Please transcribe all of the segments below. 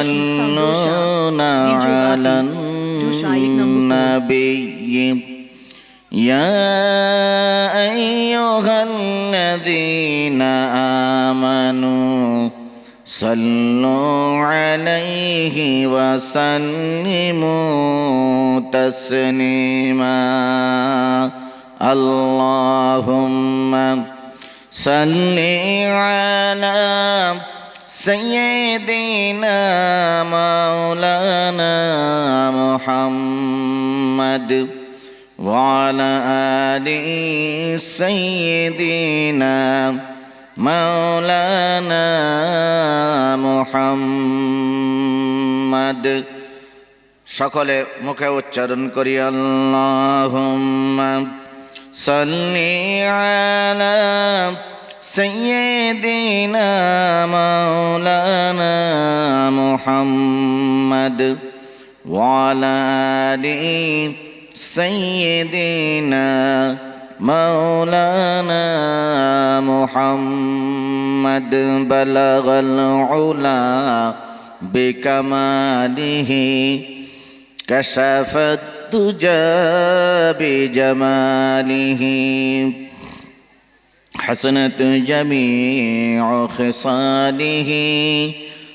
يصلون على النبي يا أيها الذين آمنوا صلوا عليه وسلموا تسليما اللهم صل على سيدنا مولانا محمد وعلى آل سيدنا مولانا محمد সকলে মুখে উচ্চারণ করি আল্লাহুম্মা সাল্লি আলা سيدنا مولانا محمد وعلى آل سيدنا مولانا محمد بلغ العلا بكماله كشف الدجى بجماله حسنت جميع خصاله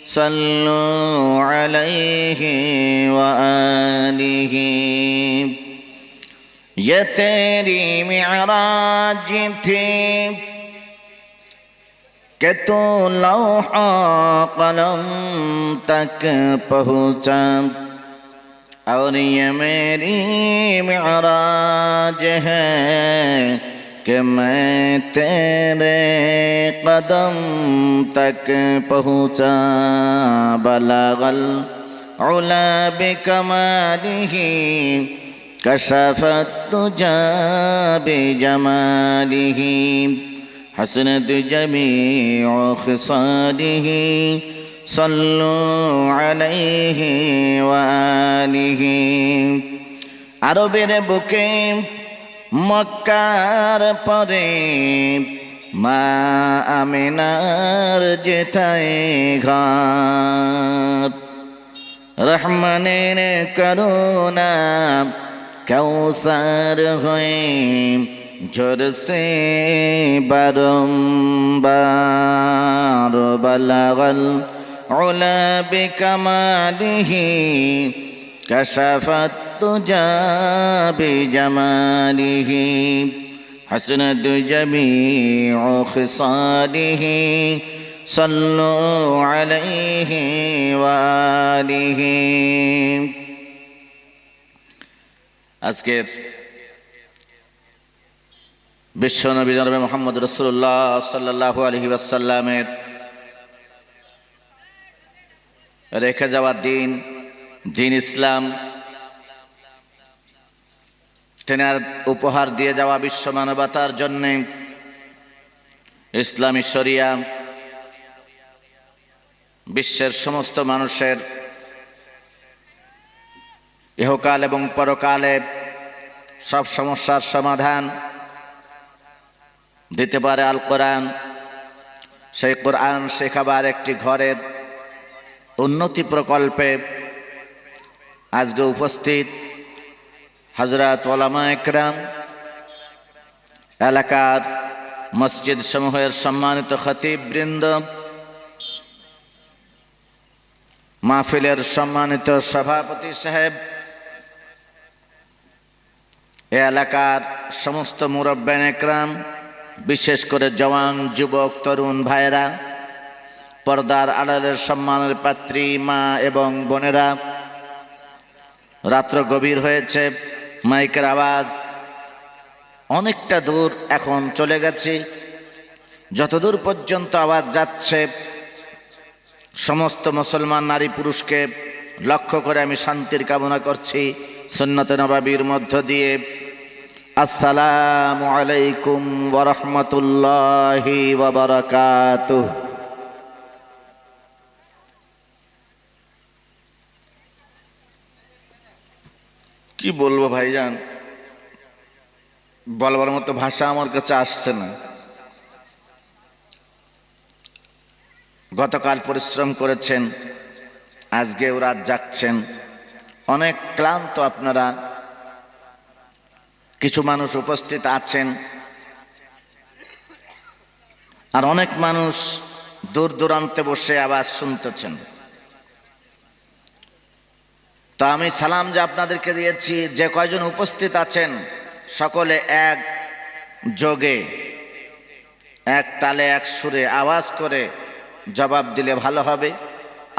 صلوا عليه وآله ये तेरी मिअराज थी कि तू लौहा कलम तक पहुँचा और ये मेरी मिअराज है कि मैं तेरे कदम तक पहुँचा बलगल उला बिकमालिही كشف الدجى بجماله حسنت جميع خصاله صلوا عليه وآله আরবের বুকে মক্কার পরে মা আমিনার যেটায় ঘর রহমানের করুণা কৌসার হয়ে ঝরছে বারম্বার বালাগল উলা বিকামালিহি কাশাফাত তুজা বিজামালিহি হাসনাত জামিউ খিসালিহি সাল্লু আলাইহি ওয়া আলিহি আজকের বিশ্বনবী জনাবে মুহাম্মদ রাসূলুল্লাহ সাল্লাল্লাহু আলাইহি ওয়াসাল্লামের রেখে যাওয়া দিন ইসলাম তেনার উপহার দিয়ে যাওয়া বিশ্ব মানবতার জন্য ইসলামী শরিয়া বিশ্বের সমস্ত মানুষের ইহকাল এবং পরকালে সব সমস্যার সমাধান দিতে পারে আল কোরআন। সেই কোরআন শেখাবার একটি ঘরের উন্নতি প্রকল্পে আজকে উপস্থিত হযরত উলামা ইকরাম, এলাকার মসজিদ সমূহের সম্মানিত খতিব বৃন্দ, মাহফিলের সম্মানিত সভাপতি সাহেব, এ এলাকার সমস্ত মুরব্বিন ইকরাম, বিশেষ করে জওয়ান যুবক তরুণ ভাইয়েরা, পর্দার আড়ালের সম্মানের পাত্রী মা এবং বোনেরা, রাত্র গভীর হয়েছে, মাইকের আওয়াজ অনেকটা দূর এখন চলে গেছে। যতদূর পর্যন্ত আওয়াজ যাচ্ছে সমস্ত মুসলমান নারী পুরুষকে লক্ষ্য করে আমি শান্তির কামনা করছি সুন্নত নববীর মধ্য দিয়ে। আসসালামু আলাইকুম ওয়া রাহমাতুল্লাহি ওয়া বারাকাতুহু। কি বলবো ভাইজান, বলবার মতো ভাষা আমার কাছে আসছে না। গতকাল পরিশ্রম করেছেন, আজকেও রাত জাগছেন, অনেক ক্লান্ত আপনারা। কিছু মানুষ উপস্থিত আছেন, আর অনেক মানুষ দূর দূরান্তে বসে আওয়াজ শুনতেছেন। তো আমি সালাম যে আপনাদেরকে দিয়েছি, যে কয়জন উপস্থিত আছেন সকলে এক যোগে, এক তালে, এক সুরে আওয়াজ করে জবাব দিলে ভালো হবে।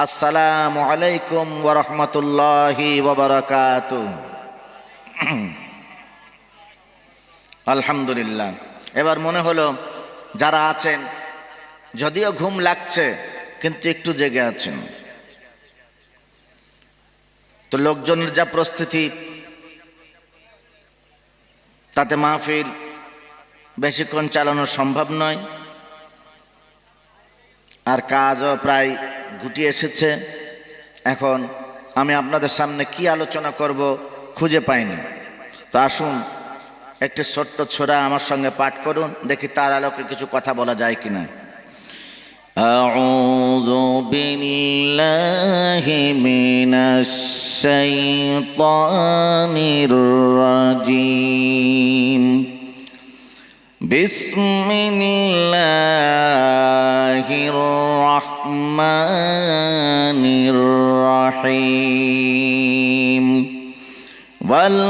আসসালামু আলাইকুম ওয়া রাহমাতুল্লাহি ওয়া বারাকাতুহু। আলহামদুলিল্লাহ। এবার মনে হলো যারা আছেন, যদিও ঘুম লাগছে কিন্তু একটু জেগে আছেন। তো লোকজনের যা প্রস্তুতি, তাতে মাহফিল বেশিক্ষণ চালানো সম্ভব নয়, আর কাজও প্রায় গুটিয়ে এসেছে। এখন আমি আপনাদের সামনে কি আলোচনা করব খুঁজে পাইনি। তো আসুন একটি ছোট্ট ছোরা আমার সঙ্গে পাঠ করুন, দেখি তার আলোকে কিছু কথা বলা যায় কিনা। আউযু বিল্লাহি মিনাশ শাইতানির রাজীম। বিসমিল্লাহির রহমানির রহিম। ওয়াল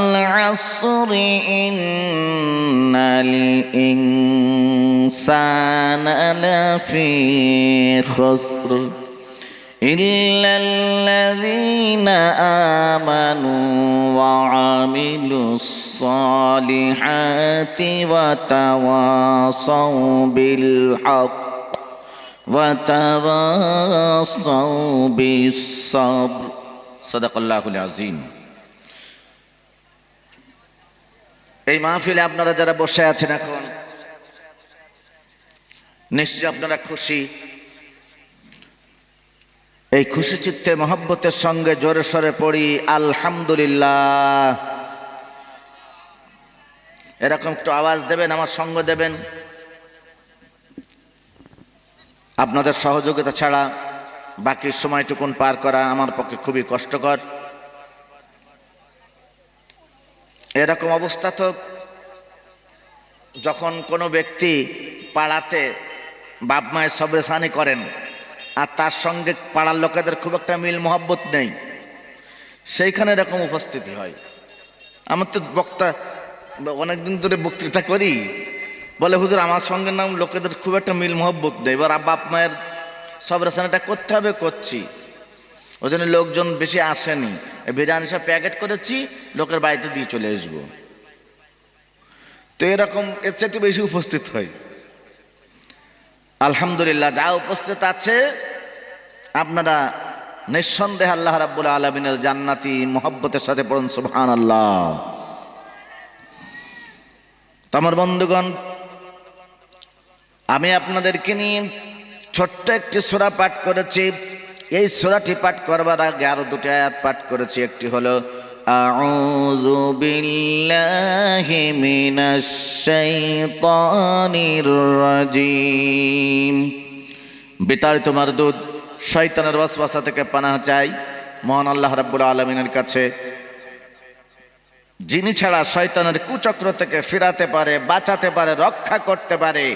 আসরি ইন্নাল ইনসানা লাফি খুসর ইল্লাল্লাযীনা আমানু ওয়া আমিলুস সালিহাতি ওয়া তাওয়াসাউ বিল হক ওয়া তাওয়াসাউ বিস সাবর। সাদাকাল্লাহুল আযীম। এই মাহফিলে আপনারা যারা বসে আছেন এখন, নিশ্চয়ই আপনারা খুশি। এই খুশি চিত্তে মহব্বতের সঙ্গে জোরে সরে পড়ি আলহামদুলিল্লাহ। এরকম একটু আওয়াজ দেবেন, আমার সঙ্গ দেবেন। আপনাদের সহযোগিতা ছাড়া বাকি সময়টুকুন পার করা আমার পক্ষে খুবই কষ্টকর। এরকম অবস্থা তো যখন কোনো ব্যক্তি পাড়াতে বাপ মায়ের সবরেসানি করেন আর তার সঙ্গে পাড়ার লোকেদের খুব একটা মিল মহব্বত নেই, সেইখানে এরকম উপস্থিতি হয়। আমার তো বক্তা অনেকদিন ধরে বক্তৃতা করি, বলে হুজুর আমার সঙ্গে নাম লোকেদের খুব একটা মিল মহব্বত নেই, এবার বাপ মায়ের সবরেসানিটা করতে হবে, করছি। ওই জন্য লোকজন বেশি আসেনি। বিরিয়ানি সব প্যাকেট করেছি, লোকের বাড়িতে দিয়ে চলে আসবো। তো এরকম এর চাইতে বেশি উপস্থিত হয়। আলহামদুলিল্লাহ, যা উপস্থিত আছে আপনারা নিঃসন্দেহে আল্লাহ রাব্বুল আলামিনের জান্নাতি মহব্বতের সাথে পড়ুন সুবহানাল্লাহ। তো আমার বন্ধুগণ, আমি আপনাদেরকে নিয়ে ছোট্ট একটি সূরা পাঠ করেছি। এই সূরাটি পাঠ করবার আগে আরো দুটি আয়াত পাঠ করেছি। একটি হলো আউযু বিল্লাহি মিনাশ শাইতানির রাজীম। বিতাড়িত মারদুদ শয়তানের ওয়াসওয়াসা থেকে পানাহ চাই মহান আল্লাহ রাব্বুল আলামিনের কাছে, যিনি ছাড়া শয়তানের কুচক্র থেকে ফিরাতে পারে, বাঁচাতে পারে, রক্ষা করতে পারে।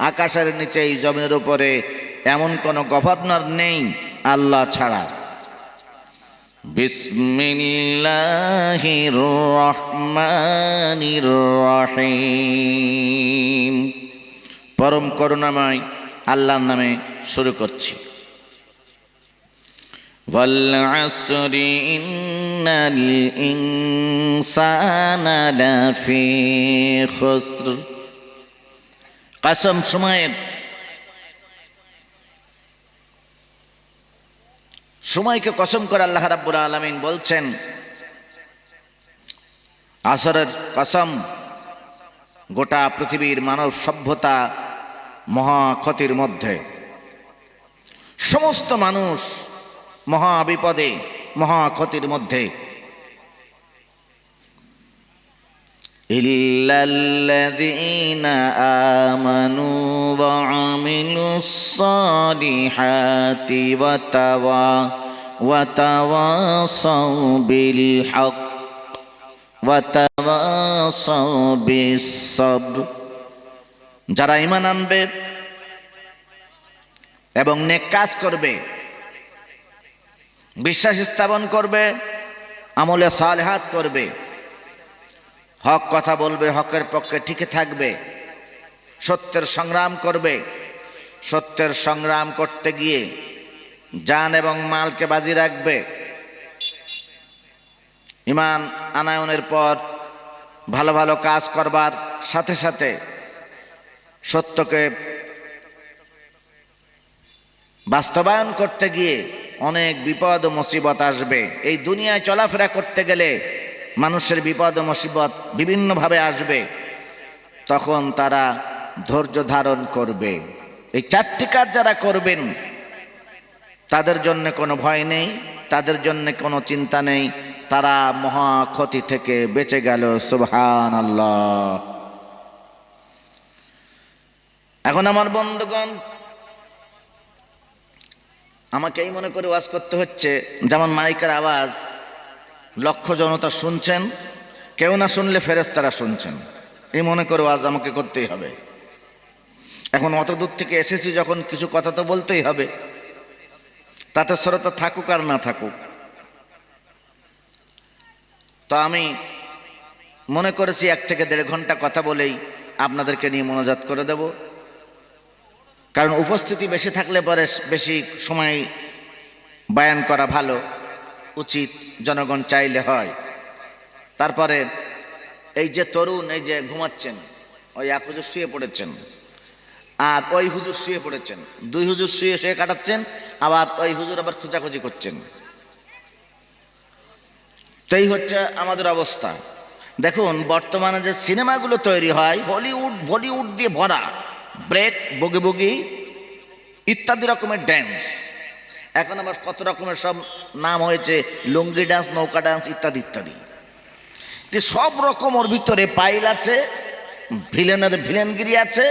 আকাশের নিচে, এই জমিনের উপরে এমন কোন গভর্নর নেই আল্লাহ ছাড়া। বিসমিল্লাহির রহমানির রহিম। পরম করুণাময় আল্লাহর নামে শুরু করছি। ওয়াল আসরি ইন্নাল ইনসানা লাফি খুসর। কসম, সময়কে কসম করে আল্লাহ রাব্বুল আলামিন বলছেন, আসরের কসম, গোটা পৃথিবীর মানব সভ্যতা মহা ক্ষতির মধ্যে, সমস্ত মানুষ মহা বিপদে, মহা ক্ষতির মধ্যে। ইল্লাল্লাযীনা আমানু ওয়া আমিলুস সালিহাতি ওয়া وتواصوا بالحق وتواصوا بالصبر। যারা ঈমান আনবে এবং নেক কাজ করবে, বিশ্বাস স্থাপন করবে, আমলে সালেহাত করবে, হক কথা বলবে, হকের পক্ষে টিকে থাকবে, সত্যের সংগ্রাম করবে, সত্যের সংগ্রাম করতে গিয়ে জান এবং মালকে বাজি রাখবে, ঈমান আনায়নের পর ভালো ভালো কাজ করবার সাথে সাথে সত্যকে বাস্তবায়ন করতে গিয়ে অনেক বিপদ ও মুসিবত আসবে। এই দুনিয়ায় চলাফেরা করতে গেলে মানুষের বিপদ ও মুসিবত বিভিন্নভাবে আসবে, তখন তারা ধৈর্য ধারণ করবে। এই চারটি কাজ যারা করবেন তাদের জন্য কোনো ভয় নেই, তাদের জন্য কোনো চিন্তা নেই, তারা মহা ক্ষতি থেকে বেঁচে গেল। সুবহানাল্লাহ। এখন আমার বন্ধুগণ, আমাকে এই মনে করে ওয়াজ করতে হচ্ছে যেমন মাইকের আওয়াজ লক্ষ জনতা শুনছেন, কেউ না শুনলে ফেরেশতারা শুনছেন, এই মনে করে ওয়াজ আমাকে করতেই হবে। এখন অত দূর থেকে এসেছি যখন কিছু কথা তো বলতেই হবে, তাতে শ্রোতা থাকুক আর না থাকুক। তো আমি মনে করেছি 1 থেকে 1.5 ঘন্টা কথা বলেই আপনাদেরকে নিয়ে মোনাজাত করে দেব, কারণ উপস্থিতি বেশি থাকলে পরে বেশি সময় বয়ান করা ভালো, উচিত, জনগণ চাইলে হয়। তারপরে এই যে তরুণ, এই যে ঘুমাচ্ছেন, ওই এক হুজুর শুয়ে পড়েছেন আর ওই হুজুর শুয়ে পড়েছেন, 2 হুজুর শুয়ে শুয়ে কাটাচ্ছেন, আবার ওই হুজুর আবার খোঁজাখুঁজি করছেন। তাই হচ্ছে আমাদের অবস্থা। দেখুন বর্তমানে যে সিনেমাগুলো তৈরি হয় বলিউড দিয়ে ভরা, ব্রেক, বগি বগি ইত্যাদি রকমের ড্যান্স, এখন আবার কত রকমের সব নাম হয়েছে, লুঙ্গি ডান্স, নৌকা ডান্স ইত্যাদি ইত্যাদি। সব রকম ওর ভিতরে পাইল আছে, ভিলেনের ভিলেনগিরি আছে,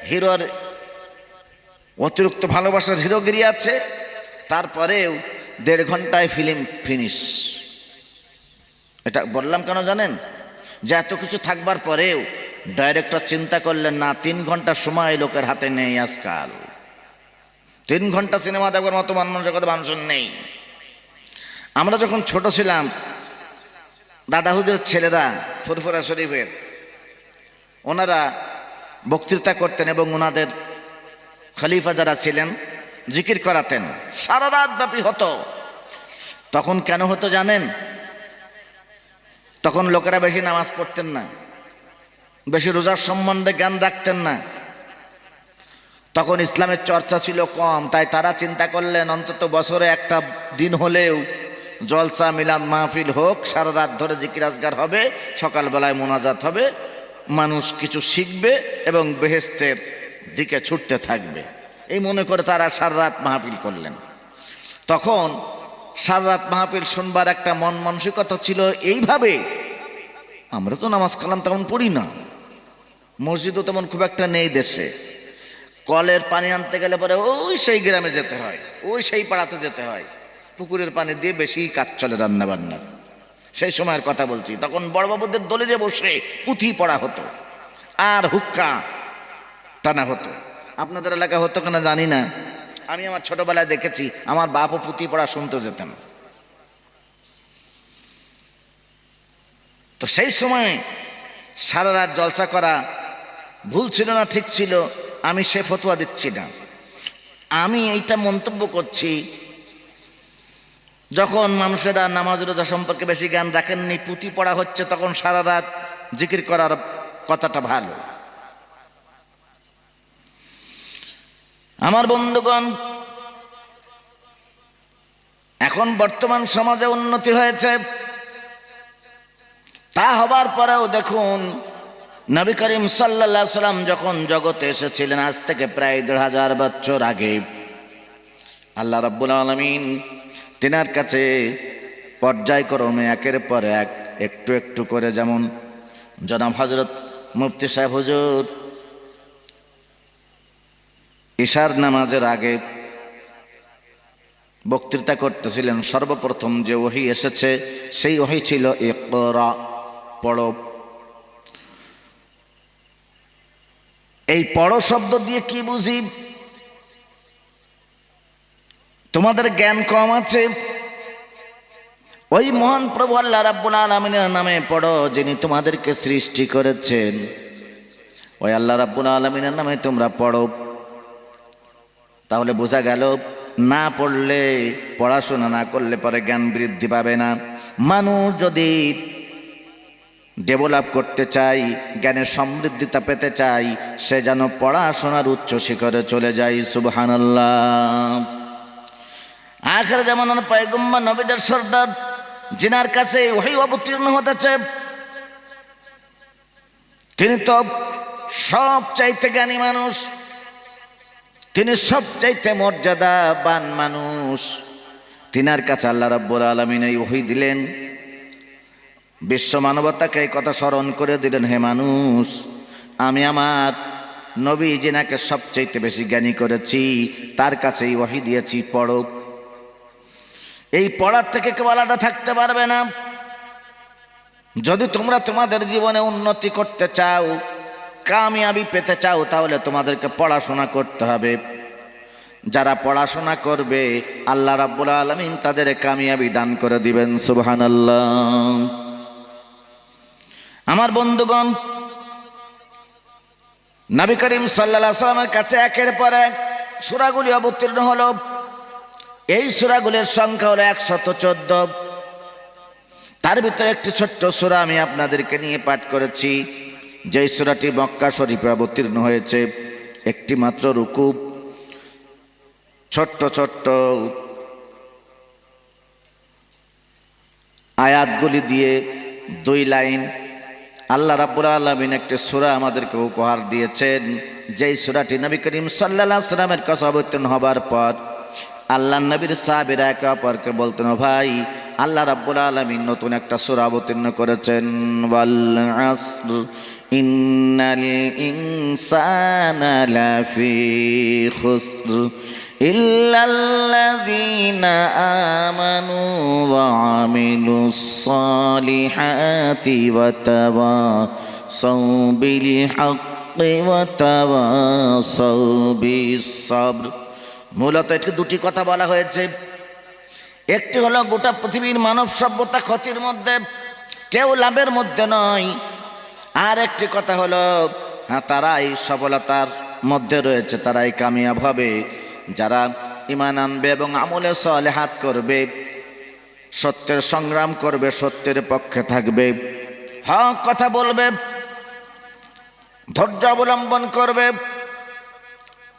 হিরোর অতিরিক্ত ভালোবাসার হিরোগিরি আছে, তারপরেও 1.5 ঘন্টায় ফিল্ম ফিনিশ। এটা বললাম কেন জানেন? যে এত কিছু থাকবার পরেও ডাইরেক্টর চিন্তা করলেন না, 3 ঘন্টা সময় লোকের হাতে নেই আজকাল, 3 ঘন্টা সিনেমা দেখবার মতো মানুষের নেই। আমরা যখন ছোট ছিলাম, দাদা হুজুরের ছেলেরা ফুরফুরা শরীফের, ওনারা বক্তৃতা করতেন এবং ওনাদের খলিফা যারা ছিলেন জিকির করাতেন, সারা রাত ব্যাপী হতো। তখন কেন হতো জানেন? তখন লোকেরা বেশি নামাজ পড়তেন না, বেশি রোজার সম্বন্ধে জ্ঞান রাখতেন না, তখন ইসলামের চর্চা ছিল কম। তাই তারা চিন্তা করলেন অন্তত বছরে একটা দিন হলেও জলসা, মিলাদ মাহফিল হোক, সারা রাত ধরে জিকির আজগার হবে, সকালবেলায় মোনাজাত হবে, মানুষ কিছু শিখবে এবং বেহেশতের দিকে ছুটতে থাকবে। এই মনে করে তারা সারা রাত মাহফিল করলেন। তখন সারা রাত মাহফিল শুনবার একটা মন মানসিকতা ছিল এইভাবে, আমরা তো নামাজ কালাম তেমন পড়ি না, মসজিদও তেমন খুব একটা নেই দেশে, কলের পানি আনতে গেলে পরে ওই সেই গ্রামে যেতে হয়, ওই সেই পাড়াতে যেতে হয়, পুকুরের পানি দিয়ে বেশি কাজ চলে রান্না বান্নার। সেই সময়ের কথা বলছি, তখন বড়বাবুদের দলিলে বসে পুঁথি পড়া হতো আর হুক্কা টানা হতো। আপনাদের এলাকা হতো কিনা জানি না, আমি আমার ছোটবেলায় দেখেছি আমার বাপও পুঁথি পড়া শুনতে যেতেন। তো সেই সময় সারা রাত জলসা করা ভুল ছিল না ঠিক ছিল আমি সে ফতোয়া দিচ্ছি না, আমি এইটা মন্তব্য করছি যখন মানুষেরা নামাজ রোজা সম্পর্কে বেশি জ্ঞান রাখেননি, পুঁথি পড়া হচ্ছে, তখন সারা রাত জিকির করার কথাটা ভালো। আমার বন্ধুগণ, এখন বর্তমান সমাজে উন্নতি হয়েছে, তা হবার পরেও দেখুন নবী করিম সাল্লাল্লাহু আলাইহি সাল্লাম যখন জগতে এসেছিলেন আজ থেকে প্রায় ১৫০০ বছর আগে, আল্লাহ রাব্বুল আলামিন তিনার কাছে পর্যায়ক্রমে একের পর এক একটু একটু করে, যেমন জনাব হযরত মুফতি সাহেব হুজুর ইশার নামাজের আগে বক্তৃতা করতেছিলেন। সর্বপ্রথম যে ওহী এসেছে সেই ওহী ছিল ইকরা, পড়ো। এই পড়ো শব্দ দিয়ে কি বুঝি? তোমাদের জ্ঞান কম আছে। ওই মহান প্রভু আল্লাহ রাব্বুল আলামিনের নামে পড়ো, যিনি তোমাদেরকে সৃষ্টি করেছেন। ওই আল্লাহ রাব্বুল আলামিনের নামে তোমরা পড়ো। তাহলে বোঝা গেল, না পড়লে, পড়াশোনা না করলে পরে জ্ঞান বৃদ্ধি পাবে না। মানুষ যদি ডেভেলপ করতে চাই, জ্ঞানের সমৃদ্ধিতা পেতে চাই, সে যেন পড়াশোনার উচ্চ শিখরে চলে যায়। সুবহানাল্লাহ। আখির জামানার পয়গম্বর, নবীদের সর্দার, যিনার কাছে ওহী অবতীর্ণ হতেছে, তিনি তো সবচাইতে জ্ঞানী মানুষ, তিনি সবচাইতে মর্যাদাবান মানুষ। তিনার কাছে আল্লাহ রাব্বুল আলামিন এই ওহী দিলেন, বিশ্ব মানবতাকে এই কথা স্মরণ করে দিলেন, হে মানুষ, আমি আমার নবী যিনাকে সবচাইতে বেশি জ্ঞানী করেছি, তার কাছে এই ওহী দিয়েছি, পড়ো। এই পড়ার থেকে কেউ আলাদা থাকতে পারবে না। যদি তোমরা তোমাদের জীবনে উন্নতি করতে চাও, কামিয়াবি পেতে চাও, তাহলে তোমাদেরকে পড়াশোনা করতে হবে। যারা পড়াশোনা করবে আল্লাহ রাব্বুল আলামিন তাদের কামিয়াবি দান করে দিবেন। সুবহানাল্লাহ। আমার বন্ধুগণ, নবী করিম সাল্লাল্লাহু আলাইহি ওয়াসাল্লামের কাছে একের পর এক সূরাগুলি অবতীর্ণ হলো। এই সূরাগুলির সংখ্যা হলো 114। তার ভিতরে একটি ছোট্ট সূরা আমি আপনাদেরকে নিয়ে পাঠ করেছি, যেই সূরাটি মক্কা শরীফে অবতীর্ণ হয়েছে। একটি মাত্র রুকু, ছোট্ট ছোট্ট আয়াতগুলি দিয়ে 2 লাইন আল্লাহ রাব্বুল আলামিন একটি সূরা আমাদেরকে উপহার দিয়েছেন। যেই সূরাটি নবী করিম সাল্লাল্লাহু আলাইহি ওয়াসাল্লামের কাছে অবতীর্ণ হবার পর আল্লাহ নবীর সাহাবীরা একে অপরকে বলতেন, ভাই, আল্লাহ রাব্বুল আলামিন নতুন একটা সূরা অবতীর্ণ করেছেন, ওয়াল আসর ইন্নাল ইনসানা লাফি খুসর ইল্লাল্লাযীনা আমানু ওয়া আমিলুস সালিহাতি ওয়া তাওয়াসাউ বিল হাক্কি ওয়া তাওয়াসাউ বিস সাবর। মূলত এটি দুটি কথা বলা হয়েছে। একটি হলো গোটা পৃথিবীর মানব সভ্যতা ক্ষতির মধ্যে, কেউ লাভের মধ্যে নয়। আর একটি কথা হলো, তারাই সফলতার মধ্যে রয়েছে, তারাই কামিয়াব হবে যারা ঈমান আনবে এবং আমলে সালেহাত করবে, সত্যের সংগ্রাম করবে, সত্যের পক্ষে থাকবে, হক কথা বলবে, ধৈর্য অবলম্বন করবে।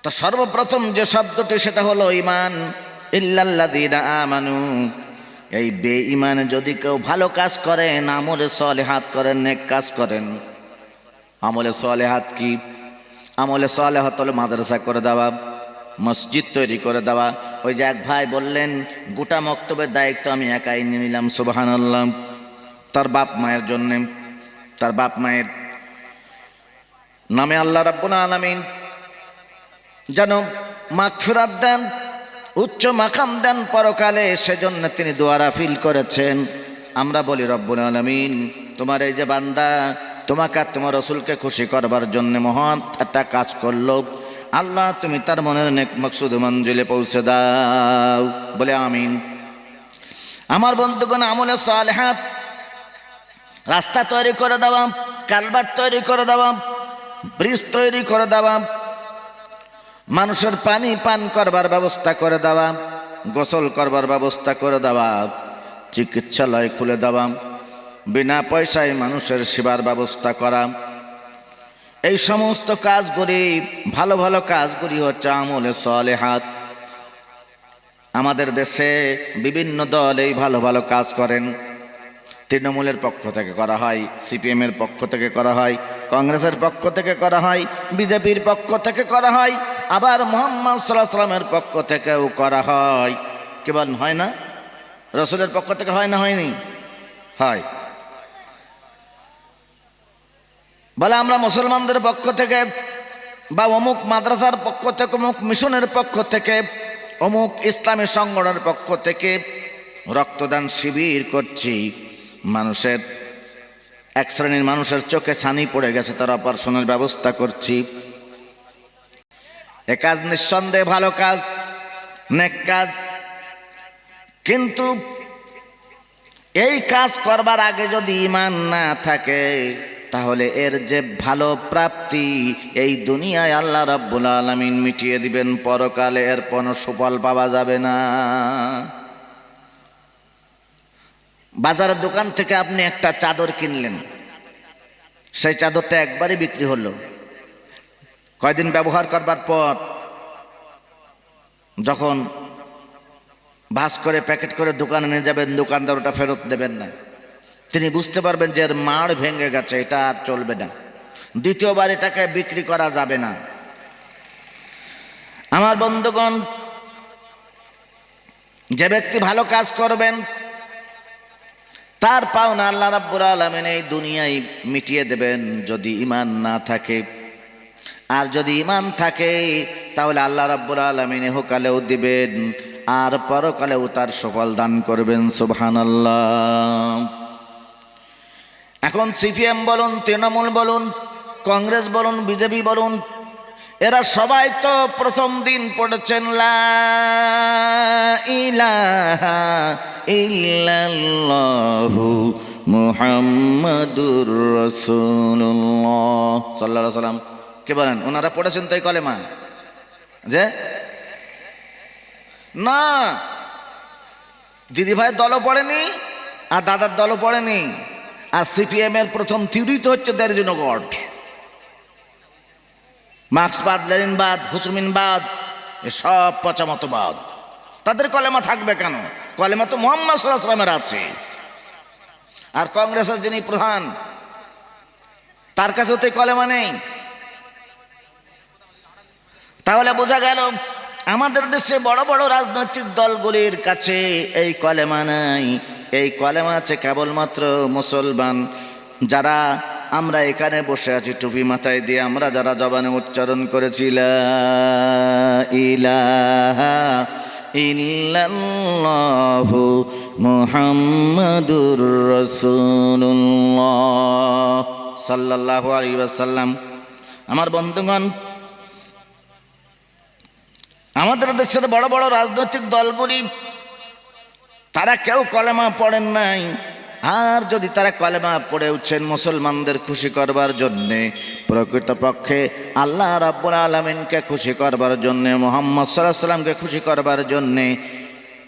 তো সর্বপ্রথম যে শব্দটি সেটা হলো ঈমান। ইল্লাল্লাযীনা আমানু, এই বেঈমান যদি কেউ ভালো কাজ করেন, আমলে সালেহাত করেন, নেক কাজ করেন। আমলে সালেহাত কি? আমলে সালেহাত হলো মাদ্রাসা করে দেওয়া, মসজিদ তৈরি করে দেওয়া। ওই যে এক ভাই বললেন, গোটা মক্তবের দায়িত্ব আমি একাই নিয়ে নিলাম। সুবহানাল্লাহ। তার বাপ মায়ের জন্যে, তার বাপ মায়ের নামে আল্লাহ রাব্বুল আলামিন যেন মাগফিরাত দেন, উচ্চ মাকাম দেন পরকালে, সেজন্য তিনি দোয়া ফিল করেছেন। আমরা বলি, রব্বুল আলামিন, তোমার এই যে বান্দা তোমাকে আর তোমার রাসূলকে খুশি করবার জন্য মহৎ একটা কাজ করলো, আল্লাহ তুমি তার মনের নেক মকসুদ মঞ্জিলে পৌঁছে দাও। বলে আমিন। আমার বন্ধুগণ, আমলে সালেহাত, রাস্তা তৈরি করে দেওয়া, কালভার্ট তৈরি করে দেওয়া, ব্রিজ তৈরি করে দেওয়া, মানুষের পানি পান করবার ব্যবস্থা করে দেওয়া, গোসল করবার ব্যবস্থা করে দেওয়া, চিকিৎসালয় খুলে দেওয়া, বিনা পয়সায় মানুষের সেবার ব্যবস্থা করা, এই সমস্ত কাজগুলি, ভালো ভালো কাজগুলি হচ্ছে আমলে সালেহাত। আমাদের দেশে বিভিন্ন দল এই ভালো ভালো কাজ করেন। তৃণমূলের পক্ষ থেকে করা হয়, সিপিএমের পক্ষ থেকে করা হয়, কংগ্রেসের পক্ষ থেকে করা হয়, বিজেপির পক্ষ থেকে করা হয়, আবার মুহাম্মদ সাল্লাল্লাহু আলাইহি ওয়াসাল্লামের পক্ষ থেকেও করা হয়। কি বলেন, হয় না? রাসূলের পক্ষ থেকে হয় না? হয়নি? হয়। বলে আমরা মুসলমানদের পক্ষ থেকে বা অমুক মাদ্রাসার পক্ষ থেকে, অমুক মিশনের পক্ষ থেকে অমুক ইসলামী সংগঠনের পক্ষ থেকে রক্তদান শিবির করছি, মানুষের এক শ্রেণীর মানুষের চোখে ছানি পড়ে গেছে, তার অপারেশনের ব্যবস্থা করছি। এ কাজ নিঃসন্দেহে ভালো কাজ, নেক কাজ, কিন্তু এই কাজ করবার আগে যদি ঈমান না থাকে তাহলে এর যে ভালো প্রাপ্তি এই দুনিয়ায় আল্লাহ রাব্বুল আলামিন মিটিয়ে দিবেন, পরকালে এর কোনো সুফল পাওয়া যাবে না। বাজারের দোকান থেকে আপনি একটা চাদর কিনলেন, সেই চাদরটা একবারই বিক্রি হলো, কয়দিন ব্যবহার করবার পর যখন ভাঁজ করে প্যাকেট করে দোকানে নিয়ে যাবেন, দোকানদার ওটা ফেরত দেবেন না। তিনি বুঝতে পারবেন যে এর মাড় ভেঙে গেছে, এটা আর চলবে না, দ্বিতীয়বার এটাকে বিক্রি করা যাবে না। আমার বন্ধুগণ, যে ব্যক্তি ভালো কাজ করবেন তার পাওনা আল্লাহ রাব্বুল আলামিন এই দুনিয়ায় মিটিয়ে দেবেন, যদি ঈমান না থাকে। আর যদি ঈমান থাকে তাহলে আল্লাহ রাব্বুল আলামিন ইহকালেও দিবেন আর পরকালেও তার সফল দান করবেন। সুবহানাল্লাহ। এখন সিপিএম বলুন, তৃণমূল বলুন, কংগ্রেস বলুন, বিজেপি বলুন, এরা সবাই তো প্রথম দিন পড়েছেন লা ইলাহা ইল্লাল্লাহু মুহাম্মাদুর রাসূলুল্লাহ সাল্লাল্লাহু আলাইহি ওয়াসাল্লাম। কে বলেন? ওনারা পড়েছেন তো এই কলেমা? যে না, দিদিভাই দলও পড়েনি আর দাদার দলও পড়েনি। আর সিপিএম এর প্রথম থিওরি তো হচ্ছে দেয়ার ইজ নো গড। মার্ক্সবাদ, লেনিনবাদ, হোচিমিনবাদ, এসব পচামতবাদ। তাদের কলেমা থাকবে কেন? কলেমা তো মুহাম্মদ সাল্লাল্লাহু আলাইহি ওয়াসাল্লামের আছে। আর কংগ্রেসের যিনি প্রধান, তার কাছেও তো কলেমা নেই। তাহলে বোঝা গেল আমাদের দেশে বড় বড় রাজনৈতিক দলগুলির কাছে এই কলেমা নাই। এই কলেমা আছে কেবলমাত্র মুসলমান যারা আমরা এখানে বসে আছি টুপি মাথায় দিয়ে, আমরা যারা জবানে উচ্চারণ করেছি লা ইলাহা ইল্লাল্লাহু মুহাম্মাদুর রাসূলুল্লাহ সাল্লাল্লাহু আলাইহি ওয়াসাল্লাম। আমার বন্ধুগণ, আমাদের দেশের বড় বড় রাজনৈতিক দলগুলি তারা কেউ কলেমা পড়েন নাই। আর যদি তারা কলেমা পড়েওছেন মুসলমানদের খুশি করবার জন্যে, প্রকৃতপক্ষে আল্লাহ রাব্বুল আলামিনকে খুশি করবার জন্যে, মুহাম্মদ সাল্লাল্লাহু আলাইহি ওয়াসাল্লামকে খুশি করবার জন্যে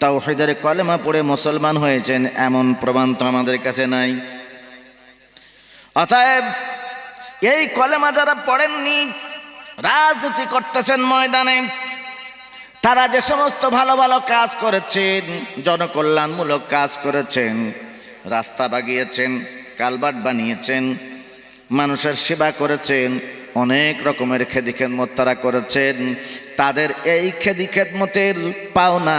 তাওহীদের কলেমা পড়ে মুসলমান হয়েছেন, এমন প্রমাণ তো আমাদের কাছে নাই। অতএব এই কলেমা যারা পড়েননি, রাজনীতি করতেছেন ময়দানে, তারা যে সমস্ত ভালো ভালো কাজ করেছেন, জনকল্যাণমূলক কাজ করেছেন, রাস্তা বাগিয়েছেন, কালভার্ট বানিয়েছেন, মানুষের সেবা করেছেন, অনেক রকমের খেদমত তারা করেছেন, তাদের এই খেদমতের পাওনা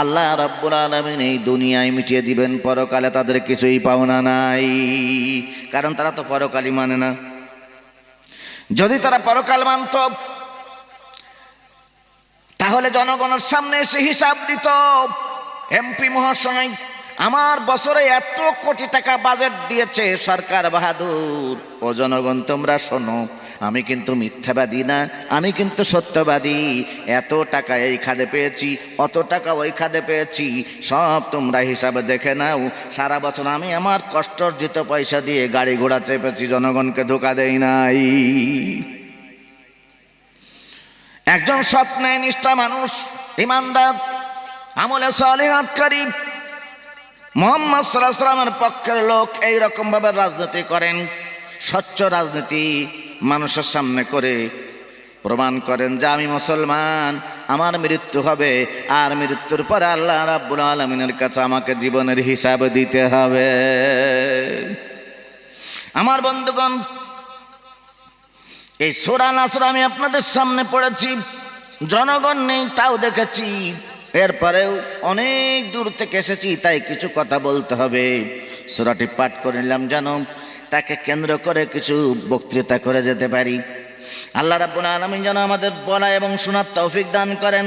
আল্লাহ রাব্বুল আলামিন এই দুনিয়ায় মিটিয়ে দিবেন, পরকালে তাদের কিছুই পাওনা নাই। কারণ তারা তো পরকালই মানে না। যদি তারা পরকাল মানত তাহলে জনগণের সামনে এসে হিসাব দিত, এমপি মহাশয় আমার বছরে এত কোটি টাকা বাজেট দিয়েছে সরকার বাহাদুর। ও জনগণ তোমরা শোনো, আমি কিন্তু মিথ্যাবাদী না, আমি কিন্তু সত্যবাদী। এত টাকা এই খাদে পেয়েছি, অত টাকা ওই খাদে পেয়েছি, সব তোমরা হিসাবে দেখে নাও। সারা বছর আমি আমার কষ্টার্জিত পয়সা দিয়ে গাড়ি ঘোড়া চেপেছি, জনগণকে ধোঁকা দেই নাই। একজন সৎ ন্যায়নিষ্ঠা মানুষ, ইমানদার, আমলে সালিহাতকারী মুহাম্মদ সাল্লাল্লাহু আলাইহি ওয়াসাল্লামের পক্ষের লোক এইরকম ভাবে রাজনীতি করেন, স্বচ্ছ রাজনীতি মানুষের সামনে করে প্রমাণ করেন যে আমি মুসলমান, আমার মৃত্যু হবে, আর মৃত্যুর পরে আল্লাহ রাব্বুল আলামিনের কাছে আমাকে জীবনের হিসাব দিতে হবে। আমার বন্ধুগণ, এই সূরা নাসর আমি আপনাদের সামনে পড়েছি, জনগণ নেই তাও দেখেছি, এরপরেও অনেক দূর থেকে এসেছি তাই কিছু কথা বলতে হবে। সূরাটি পাঠ করে নিলাম যেন তাকে কেন্দ্র করে কিছু বক্তৃতা করে যেতে পারি। আল্লাহ রাব্বুল আলামিন যেন আমাদের বলা এবং শোনার তৌফিক দান করেন।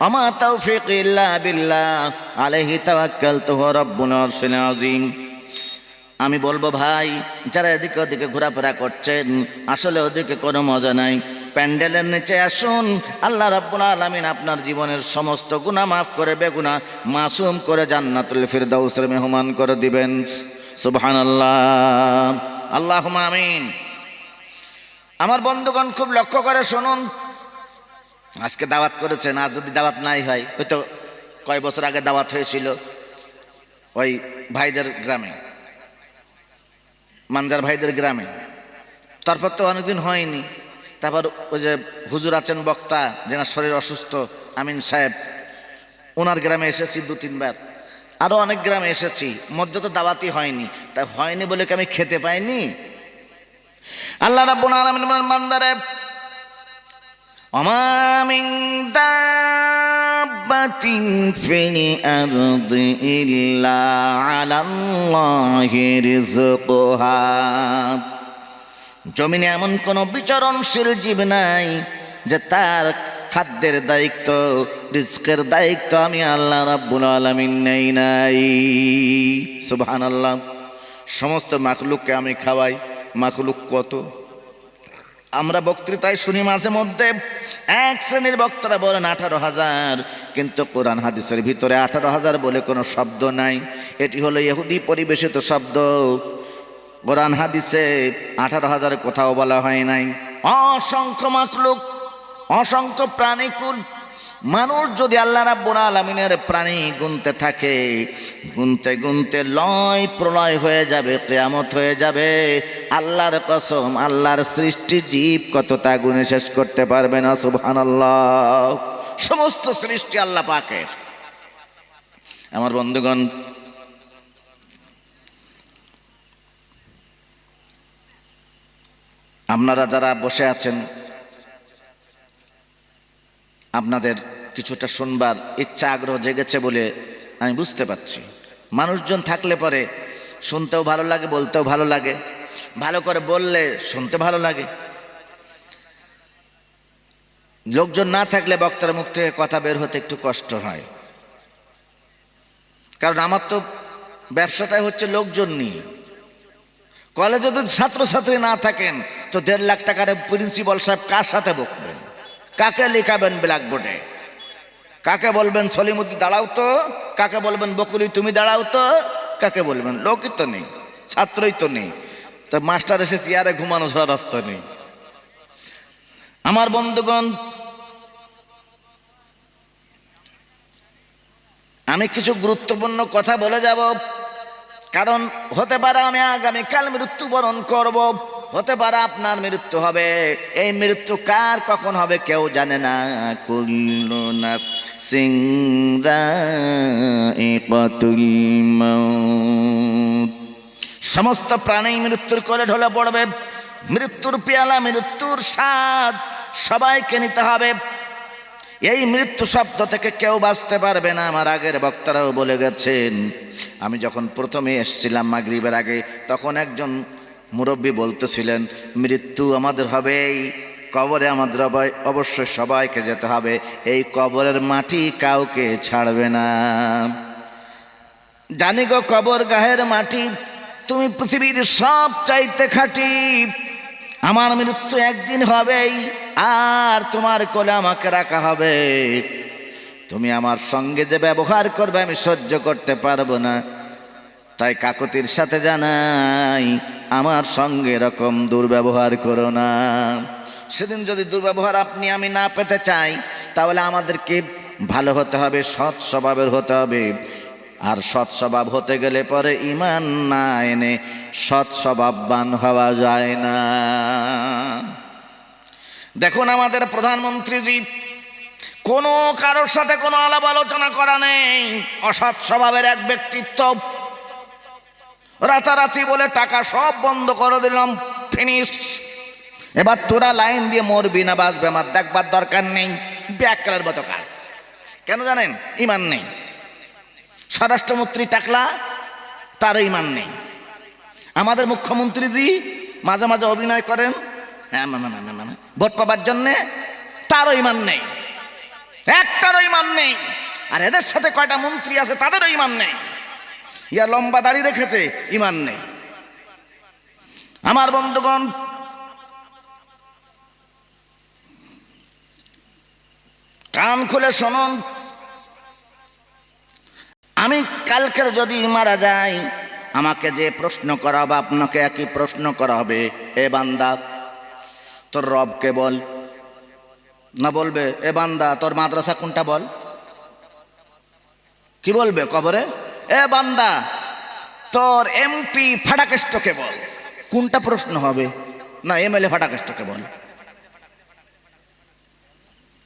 আমা তাওফীক ইল্লা বিল্লাহ আলাইহি তাওয়াক্কালতু ওয়া রাব্বুল আরশিল আযীম। আমি বলবো ভাই, যারা এদিকে ওদিকে ঘোরাফেরা করছেন, আসলে ওদিকে কোনো মজা নাই। প্যান্ডেলের নিচে আসুন, আল্লাহ রাব্বুল আলামিন আপনার জীবনের সমস্ত গুনাহ মাফ করে বেগুনাহ মাসুম করে জান্নাতুল ফিরদাউসের মেহমান করে দিবেন। সুবহানাল্লাহ, আল্লাহুম্মা আমিন। আমার বন্ধুগণ, খুব লক্ষ্য করে শুনুন। আজকে দাওয়াত করেছেন, আর যদি দাওয়াত নাই হয়, হয়তো কয় বছর আগে দাওয়াত হয়েছিল ওই ভাইদের গ্রামে, মানজার ভাইদের গ্রামে, তারপর তো অনেকদিন হয়নি। তারপর ওই যে হুজুর আছেন বক্তা, যেনার শরীর অসুস্থ, আমিন সাহেব, ওনার গ্রামে এসেছি 2-3 বার, আরও অনেক গ্রামে এসেছি, মধ্যে তো দাওয়াতই হয়নি। তা হয়নি বলে কি আমি খেতে পাইনি? আল্লাহ রাব্বুল আলামিন বান্দারে, ওমা মিন দাব্বাতিন ফিল আরদি ইল্লা আলাল্লাহি রিজকুহা, জমিনে এমন কোন বিচরণশীল জীব নাই যে তার খাদ্যের দায়িত্ব, রিজকের দায়িত্ব আমি আল্লাহ রাব্বুল আলামিন নেই নাই। সুবহানাল্লাহ। সমস্ত মাখলুককে আমি খাওয়াই। মাখলুক কত! আমরা বক্তৃতায় শুনি মাঝে মধ্যে এক শ্রেণীর বক্তারা বলেন 18,000, কিন্তু কোরআন হাদিসের ভিতরে 18,000 বলে কোনো শব্দ নাই। এটি হলো ইহুদি পরিবেশিত শব্দ। কোরআন হাদিসে 18,000 কোথাও বলা হয় নাই। অসংখ্য মাখলুক, অসংখ্য প্রাণীকুল। মানুষ যদি আল্লাহ রাব্বুল আলামিনের প্রাণী গুনতে থাকে, গুনতে গুনতে লয় প্রলয় হয়ে যাবে, কিয়ামত হয়ে যাবে। আল্লাহর কসম, আল্লাহর সৃষ্টি জীব কত তা গুনে শেষ করতে পারবে না। সুবহানাল্লাহ। সমস্ত সৃষ্টি আল্লাহ পাকের। আমার বন্ধুগণ, আপনারা যারা বসে আছেন, আপনাদের কিছুটা শুনবার ইচ্ছা আগ্রহ জেগেছে বলে আমি বুঝতে পারছি। মানুষজন থাকলে পরে শুনতেও ভালো লাগে, বলতেও ভালো লাগে, ভালো করে বললে শুনতে ভালো লাগে। লোকজন না থাকলে বক্তার মুখ থেকে কথা বের হতে একটু কষ্ট হয়। কারণ আমার তো ব্যবসাটাই হচ্ছে লোকজন নিয়ে। কলেজে যদি ছাত্রছাত্রী না থাকেন তো 1.5 লাখ টাকার প্রিন্সিপাল সাহেব কার সাথে বকবেন? কাকে লেখাবেন ব্ল্যাকবোর্ডে? কাকে বলবেন সলিমুদ্দিন দাঁড়াও তো? কাকে বলবেন বকুলি তুমি দাঁড়াও তো? কাকে বলবেন? লোকই তো নেই, ছাত্রই তো নেই, তো মাস্টার এসে চেয়ারে ঘুমানো ছাড়া রাস্তা নেই। আমার বন্ধুগণ, আমি কিছু গুরুত্বপূর্ণ কথা বলে যাব, কারণ হতে পারে আমি আগামীকাল মৃত্যুবরণ করব, হতে পারে আপনার মৃত্যু হবে। এই মৃত্যু কার কখন হবে কেউ জানে না। কুল্লু নাফসিন যায়িকাতুল মাউত, সমস্ত প্রাণী মৃত্যুর কোলে ঢলে পড়বে। মৃত্যুর পেয়ালা, মৃত্যুর স্বাদ সবাইকে নিতে হবে। এই মৃত্যু শব্দ থেকে কেউ বাঁচতে পারবে না। আমার আগের বক্তারাও বলে গেছেন। আমি যখন প্রথমে এসেছিলাম মাগরিবের আগে, তখন একজন মুরব্বী বলতেছিলেন, মৃত্যু আমাদের হবেই, কবরে আমাদের অবশ্যই সবাইকে যেতে হবে, এই কবরের মাটি কাউকে ছাড়বে না। জানি গো কবর গাহের মাটি, তুমি পৃথিবীর সব চাইতে খাঁটি। আমার মৃত্যু একদিন হবেই, আর তোমার কোলে আমাকে রাখা হবে। তুমি আমার সঙ্গে যে ব্যবহার করবে আমি সহ্য করতে পারবো না। তাই কাকুতির সাথে জানাই, আমার সঙ্গে এরকম দুর্ব্যবহার করো না। সেদিন যদি দুর্ব্যবহার আপনি আমি না পেতে চাই, তাহলে আমাদেরকে ভালো হতে হবে, সৎ স্বভাবের হতে হবে। আর সৎ স্বভাব হতে গেলে পরে ঈমান না এনে সৎ স্বভাববান হওয়া যায় না। দেখুন, আমাদের প্রধানমন্ত্রীজি কোনো কারোর সাথে কোনো আলাপ আলোচনা করা নেই, অসৎ স্বভাবের এক ব্যক্তিত্ব। রাতারাতি বলে টাকা সব বন্ধ করে দিলাম, ফিনিশ। এবার তোরা লাইন দিয়ে মরবি না বাঁচবে আমার দেখবার দরকার নেই। ব্যাকলার মতো কাজ। কেন জানেন? ঈমান নেই। স্বরাষ্ট্রমন্ত্রী টাকলা, তারও ঈমান নেই। আমাদের মুখ্যমন্ত্রীজি মাঝে মাঝে অভিনয় করেন হ্যাঁ ভোট পাবার জন্যে, তারও ঈমান নেই। একটারও ইমান নেই। আর এদের সাথে কয়টা মন্ত্রী আছে তাদেরও ইমান নেই। ইয়া লম্বা দাড়ি রেখেছে, ইমান নেই। আমার বন্ধুগণ, কান খুলে শুনুন, আমি কালকের যদি মারা যাই, আমাকে যে প্রশ্ন করা হবে আপনাকে একই প্রশ্ন করা হবে, এ বান্দা তোর রবকে বল। না বলবে এ বান্দা তোর মাদ্রাসা কোনটা বল? কি বলবে কবরে? এ বান্দা তোর এমপি ফাটাকেষ্টকে বল। কোনটা প্রশ্ন হবে? না এমএলএ ফাটাকেষ্টকে বল।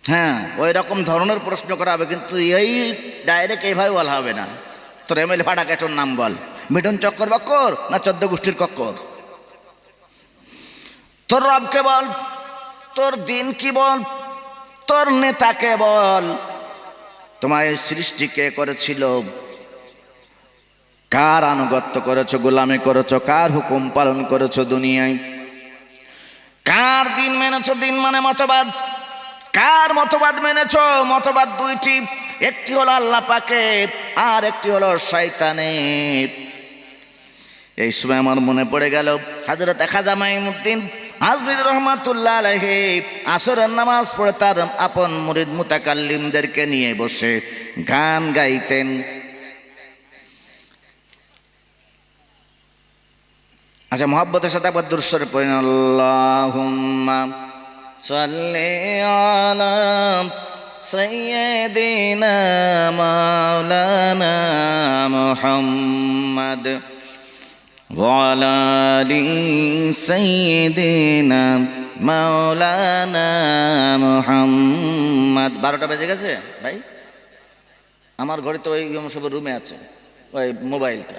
হ্যাঁ, ওই রকম ধরনের প্রশ্ন করা হবে, কিন্তু এই ডাইরেক্ট এইভাবে বলা হবে না। তোর এমএলএ ফাটাকেষ্টর নাম বল। মিঠুন চক্কর বক্কর না 14 গোষ্ঠীর কক্কর? তোর রবকে বল, তোর দিন কি বল, তোর নেতাকে বল। তোমার এই সৃষ্টি কে করেছিল? কার আনুগত্য করেছো, গোলামি করেছো, কার হুকুম পালন করেছো দুনিয়ায়? কার দিন মেনেছো? দিন মানে মতবাদ। কার মতবাদ মেনেছো? মতবাদ দুইটি, একটি হলো আল্লাহ পাকের আর একটি হলো শয়তানের। এই সময় আমার মনে পড়ে গেল হযরত খাজা মাইনুদ্দিন আজমির রহমাতুল্লাহ আলাইহি আসরের নামাজ পড়ে তার আপন মুরিদ মুতাকাল্লিমদেরকে নিয়ে বসে গান গাইতেন। আচ্ছা, মোহাব্বতের সাথে আবার দুরূদ শরীফ পড়েন। আল্লাহুম্মা সাল্লি আলা সাইয়্যিদিনা মাওলানা মুহাম্মদ ওয়া আলা আলি সাইয়্যিদিনা মাওলানা মুহাম্মদ। 12টা বেজে গেছে ভাই, আমার ঘরে তো ওই সব রুমে আছে ওই মোবাইলটা,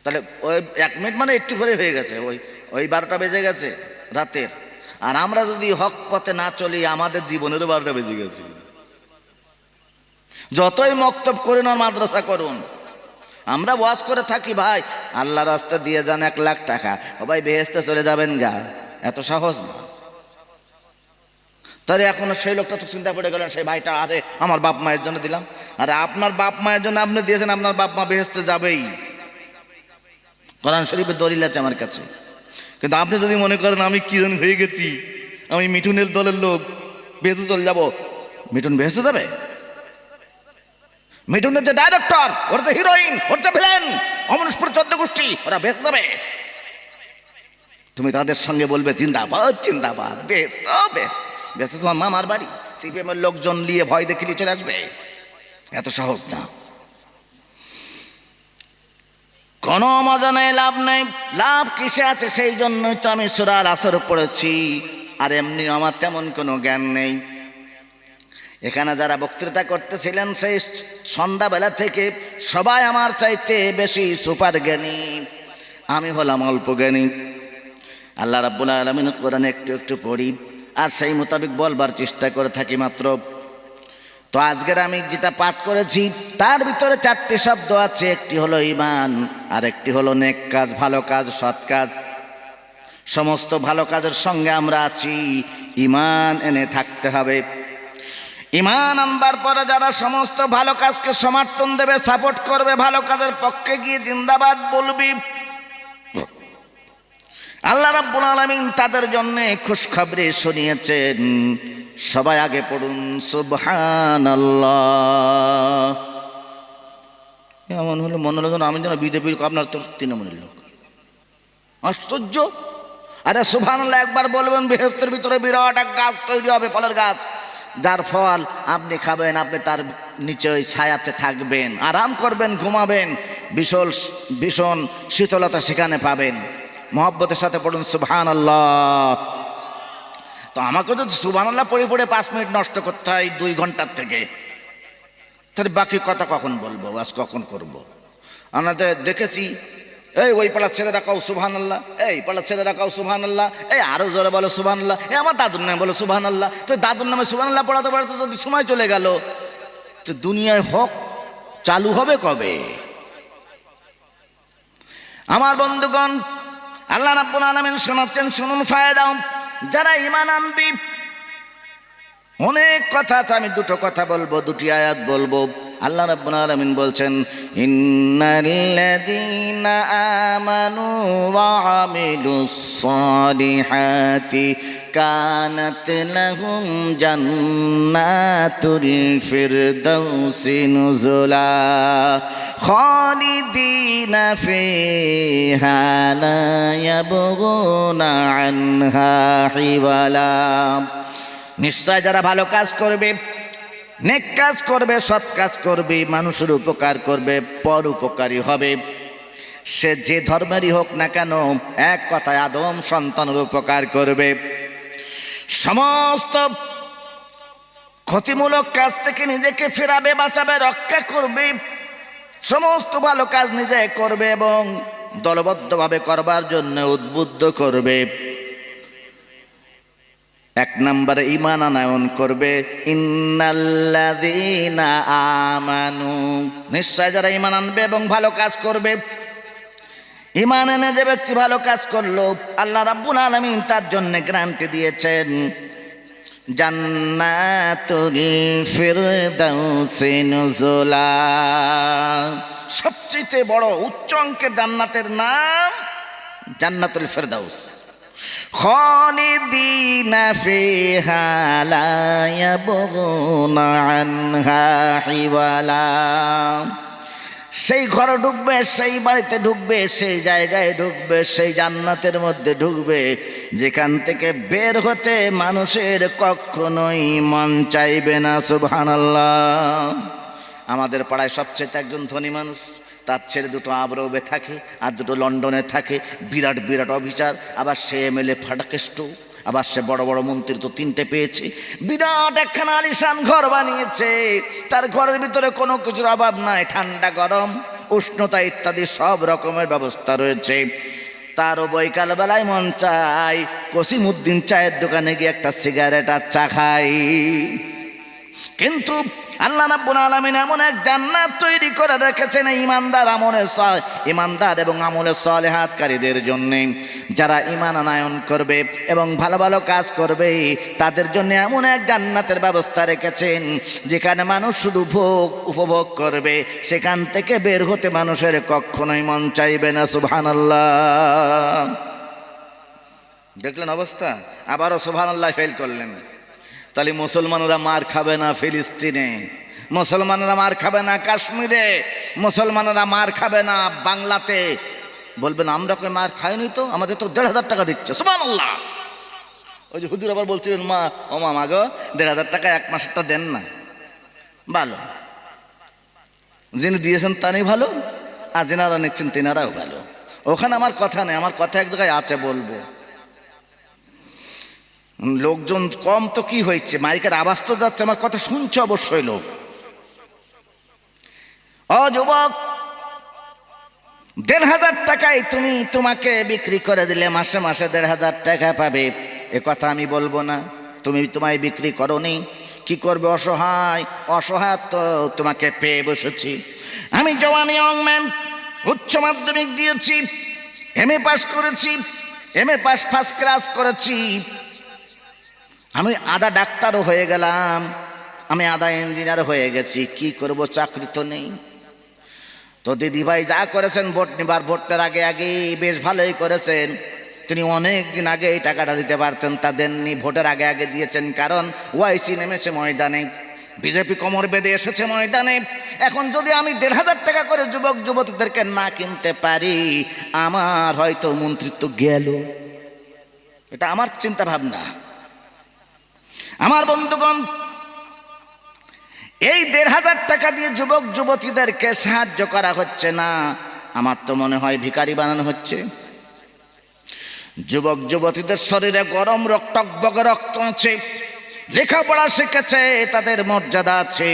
তাহলে ওই 1 মিনিট মানে একটু করে হয়ে গেছে, ওই 12টা বেজে গেছে রাতের। আর আমরা যদি হক পথে না চলি আমাদের জীবনেরও 12টা বেজে গেছে। যতই মক্তব করুন আর মাদ্রাসা করুন, আমরা ওয়াজ করে থাকি ভাই আল্লাহ রাস্তা দিয়ে যান 1 লাখ টাকা, ও ভাই বেহেশতে চলে যাবেন গা, এত সহজ না। তাহলে এখন সেই লোকটা তো চিন্তা পড়ে গেলেন, সেই ভাইটা আরে আমার বাপ মায়ের জন্য দিলাম। আরে আপনার বাপ মায়ের জন্য আপনি দিয়েছেন, আপনার বাপ মা বেহেশতে যাবেই, কোরআন শরীফের দলিল আছে আমার কাছে। কিন্তু আপনি যদি মনে করেন আমি কি জন হয়ে গেছি, আমি মিঠুনের দলের লোক, বেহেশতে চলে যাবো, মিঠুন বেহেশতে যাবে? মিঠুনের যে ডাইরেক্টর, ওর যে হিরোইন, ওর যে ভিলেন, অমনুষ্পুর 14 গোষ্ঠী, ওরা বেহেশতে যাবে? তুমি তাদের সঙ্গে বলবে জিন্দাবাদ জিন্দাবাদ, বেহেশতে তোমার মামার বাড়ি, সিপিএম এর লোকজন নিয়ে ভয় দেখিয়ে চলে আসবে, এত সহজ না। কোনো মজা নেই, লাভ নেই। লাভ কিসে আছে? সেই জন্যই তো আমি সূরা আল আসর পড়েছি। আর এমনি আমার তেমন কোনো জ্ঞান নেই। এখানে যারা বক্তৃতা করতেছিলেন সেই সন্ধ্যাবেলা থেকে সবাই আমার চাইতে বেশি সুপার জ্ঞানী, আমি হলাম অল্প জ্ঞানী। আল্লাহ রাব্বুল আলামিন কোরআনে একটু একটু পড়ি আর সেই মোতাবেক বলবার চেষ্টা করে থাকি মাত্র। তো আজকের আমি যেটা পাঠ করেছি তার ভিতরে 4টি শব্দ আছে, একটি হলো ঈমান, আর একটি হলো নেক কাজ, ভালো কাজ, সৎ কাজ। সমস্ত ভালো কাজের সঙ্গে আমরা আছি, ঈমান এনে থাকতে হবে। ঈমান আনবার পরে যারা সমস্ত ভালো কাজকে সমর্থন দেবে, সাপোর্ট করবে, ভালো কাজের পক্ষে গিয়ে জিন্দাবাদ বলবি, আল্লাহ রাব্বুল আলামিন তাদের জন্য খুশখবরি শুনিয়েছেন। সবাই আগে পড়ুন সুবহানাল্লাহ। এমন হলো মনে হলো আমি যেন বিজেপির, আপনার তো তৃণমূলের লোক, আশ্চর্য। আরে সুবহানাল্লাহ একবার বলবেন, বেহেশতের ভিতরে বিরাট এক গাছ তৈরি হবে, ফলের গাছ, যার ফল আপনি খাবেন, আপনি তার নিচে ওই ছায়াতে থাকবেন, আরাম করবেন, ঘুমাবেন, ভীষণ শীতলতা সেখানে পাবেন। মহব্বতের সাথে পড়ুন সুবহানাল্লাহ। তো আমাকে যদি সুবহানাল্লাহ পড়ে পড়ে 5 মিনিট নষ্ট করতে হয় 2 ঘন্টার থেকে, তাহলে বাকি কথা কখন বলবো, আজ কখন করব? আমাদের দেখেছি এই ওই পাড়ার ছেলেরা কাউ সুবহানাল্লাহ, এই পাড়ার ছেলেরা কাউ সুবহানাল্লাহ, এই আরো জোরে বলো সুবহানাল্লাহ, এই আমার দাদুর নামে বলো সুবহানাল্লাহ। তো দাদুর নামে সুবহানাল্লাহ পড়াতে পড়াতে যদি সময় চলে গেল, তো দুনিয়ায় হক চালু হবে কবে? আমার বন্ধুগণ, আল্লাহ রাব্বুল আলামিন শোনাচ্ছেন, শুনুন ফায়দা। যারা ঈমান আনবি, অনেক কথা আছে, আমি দুটো কথা বলবো, দুটি আয়াত বলবো। আল্লাহ রাব্বুল আলামিন বলছেন, ইন্নাল্লাযীনা আমানু ওয়া আমিলুস সালিহাতি কানাত লাহুম জান্নাতুল ফিরদাউসি নুজুলা খালিদিনা ফিহা লা ইয়াবগুনা আনহা হিওয়ালা। নিশ্চয় যারা ভালো কাজ করবে, নেক কাজ করবে, সৎ কাজ করবে, মানুষের উপকার করবে, পর উপকারী হবে, সে যে ধর্মেরই হোক না কেন, এক কথায় আদম সন্তানের উপকার করবে। সমস্ত ক্ষতিমূলক কাজ থেকে নিজেকে ফেরাবে, বাঁচাবে, রক্ষা করবে, সমস্ত ভালো কাজ নিজে করবে এবং দলবদ্ধভাবে করবার জন্য উদ্বুদ্ধ করবে। এক নম্বরে ঈমান আনয়ন করবে, ইন্নাল্লাযীনা আমানু, নিশ্চয় যারা ঈমান আনবে এবং ভালো কাজ করবে। ঈমান এনে যে ব্যক্তি ভালো কাজ করলো, আল্লাহ রাব্বুল আলামিন তার জন্য গ্যারান্টি দিয়েছেন জান্নাতুল ফিরদাউসি নুজুলা। সবচেয়ে বড় উচ্চ অঙ্কের জান্নাতের নাম জান্নাতুল ফিরদাউস। খালিদিনা ফিহা লা ইয়াবগুনা আনহা হিওয়ালা। সেই ঘরে ঢুকবে, সেই বাড়িতে ঢুকবে, সেই জায়গায় ঢুকবে, সেই জান্নাতের মধ্যে ঢুকবে যেখান থেকে বের হতে মানুষের কখনোই মন চাইবে না। সুবহানাল্লাহ। আমাদের পাড়ায় সবচেয়ে একজন ধনী মানুষ, তার ছেলে দুটো আবরবে থাকে আর দুটো লন্ডনে থাকে, বিরাট বিরাট অফিসার, আবার সে এমএলএ ফাটাকেষ্ট, আবার সে বড় বড় মন্ত্রী তো 3টে পেয়েছে, বিরাট একখানা আলিশান ঘর বানিয়েছে। তার ঘরের ভিতরে কোনো কিছুর অভাব নাই, ঠান্ডা গরম উষ্ণতা ইত্যাদি সব রকমের ব্যবস্থা রয়েছে। তারও বৈকাল বেলায় মন চাই কসিমউদ্দিন চায়ের দোকানে গিয়ে একটা সিগারেট আর চা খাই। কিন্তু আল্লাহ রাব্বুল আলামিন এমন এক জান্নাত তৈরি করে রেখেছেন ঈমানদার এবং আমলে সালেহাতকারীদের জন্য। যারা ঈমান আনয়ন করবে এবং ভালো ভালো কাজ করবে, তাদের জন্য এমন এক জান্নাতের ব্যবস্থা রেখেছেন যেখানে মানুষ শুধু উপভোগ করবে, সেখান থেকে বের হতে মানুষের কখনোই মন চাইবে না। সুবহানাল্লাহ। দেখলেন অবস্থা? আবারও সুবহানাল্লাহ ফেল করলেন। তাহলে মুসলমানরা মার খাবে না ফিলিস্তিনে, মুসলমানরা মার খাবে না কাশ্মীরে, মুসলমানরা মার খাবে না বাংলাতে। বলবেন আমরা কই মার খাইনি তো, আমাদের তো 1,500 টাকা দিচ্ছে। সুবহানাল্লাহ। ওই যে হুজুর আবার বলছিলেন, মা ও মামা গো 1,500 টাকা এক মাসেরটা দেন না। ভালো, যিনি দিয়েছেন তারই ভালো, আর যেনারা নিচ্ছেন তেনারাও ভালো। ওখানে আমার কথা নেই, আমার কথা এক জায়গায় আছে, বলবো। লোকজন কম তো কি হয়েছে, মাইকের আওয়াজ তো যাচ্ছে, আমার কথা শুনছে অবশ্যই লোক। ও যুবক, 1,500 টাকায় তোমাকে বিক্রি করে দিলে মাসে মাসে 1,500 টাকা পাবে, এ কথা আমি বলবো না। তোমায় বিক্রি করোনি, কি করবে? অসহায়, অসহায় তো তোমাকে পেয়ে বসেছি। আমি জওয়ান ইয়ং ম্যান, উচ্চ মাধ্যমিক দিয়েছি, এমএ পাস করেছি, এমএ পাস ফার্স্ট ক্লাস করেছি, আমি আধা ডাক্তারও হয়ে গেলাম, আমি আধা ইঞ্জিনিয়ার হয়ে গেছি, কি করব? চাকরি তো নেই। তো দিদিভাই যা করেছেন ভোট নিবার, ভোটটার আগে আগে বেশ ভালোই করেছেন। তিনি অনেক দিন আগে এই টাকাটা দিতে পারতেন, তা দেননি, ভোটের আগে আগে দিয়েছেন। কারণ ওয়াইসি নেমেছে ময়দানে, বিজেপি কোমর বেঁধে এসেছে ময়দানে। এখন যদি আমি 1,500 টাকা করে যুবক যুবতীদেরকে না কিনতে পারি, আমার হয়তো মন্ত্রিত্ব গেল। এটা আমার চিন্তা ভাবনা। আমার বন্ধুগণ, এই 1,500 টাকা দিয়ে যুবক যুবতীদেরকে সাহায্য করা হচ্ছে না, আমার তো মনে হয় ভিখারি বানানো হচ্ছে। যুবক যুবতীদের শরীরে গরম টকবকে রক্ত আছে, লেখাপড়া শিখেছে, তাদের মর্যাদা আছে,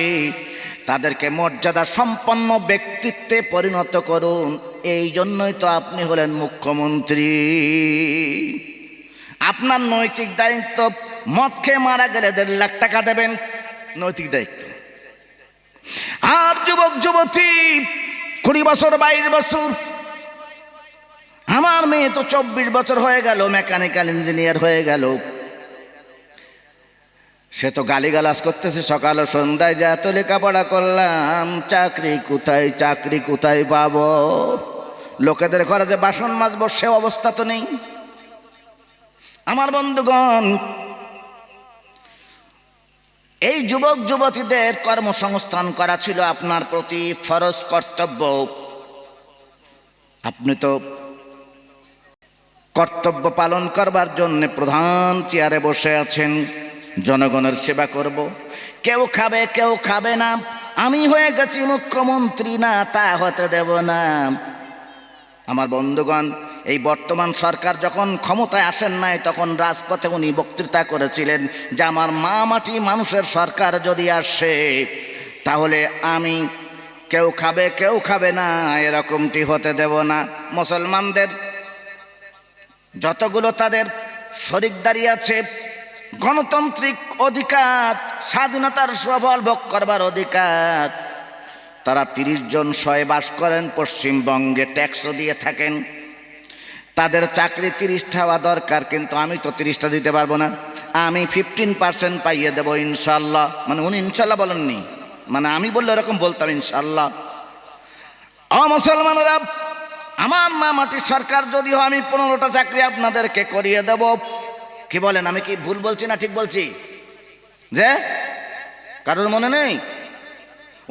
তাদেরকে মর্যাদা সম্পন্ন ব্যক্তিত্বে পরিণত করুন। এই জন্যই তো আপনি হলেন মুখ্যমন্ত্রী। আপনার নৈতিক দায়িত্ব, মদ খেয়ে মারা গেলে 1.5 লাখ টাকা দেবেন, নৈতিক দায়িত্ব। আর যুবক যুবতী 20 বছর 22 বছর, আমার মেয়ে তো 24 বছর হয়ে গেল, মেকানিক্যাল ইঞ্জিনিয়ার হয়ে গেল, সে তো গালিগালাজ করতেছে সকাল ও সন্ধ্যায়, যে এত লেখাপড়া করলাম, চাকরি কোথায় পাবো? লোকেদের ঘরে যে বাসন মাজবো সে অবস্থা তো নেই। আমার বন্ধুগণ, এই যুবক যুবতীদের কর্মসংস্থান করা ছিল আপনার প্রতি ফরজ কর্তব্য। আপনি তো কর্তব্য পালন করবার জন্য প্রধান চেয়ারে বসে আছেন। জনগণের সেবা করব, কেউ খাবে কেউ খাবে না, আমি হয়ে গেছি মুখ্যমন্ত্রী, না তা হতে দেব না। আমার বন্ধুগণ, এই বর্তমান সরকার যখন ক্ষমতায় আসেন নাই তখন রাজপথে উনি বক্তৃতা করেছিলেন যে আমার মা মাটি মানুষের সরকার যদি আসে তাহলে আমি কেউ খাবে কেউ খাবে না এরকমটি হতে দেব না। মুসলমানদের যতগুলো তাদের শরিকদারি আছে, গণতান্ত্রিক অধিকার, স্বাধীনতার সুফল ভোগ করবার অধিকার, তারা 30 জন শয়ে বাস করেন পশ্চিমবঙ্গে, ট্যাক্সও দিয়ে থাকেন। তাদের চাকরি 30টা হওয়া দরকার, কিন্তু আমি তো 30টা দিতে পারবো না, আমি 15% পাইয়ে দেবো ইনশাল্লাহ। মানে উনি ইনশাল্লাহ বলেননি, মানে আমি বললে এরকম বলতাম ইনশাল্লাহ। মুসলমানরা, আমার মা মাটির সরকার যদিও আমি 15টা চাকরি আপনাদেরকে করিয়ে দেব। কি বলেন, আমি কি ভুল বলছি না ঠিক বলছি? যে কারোর মনে নেই?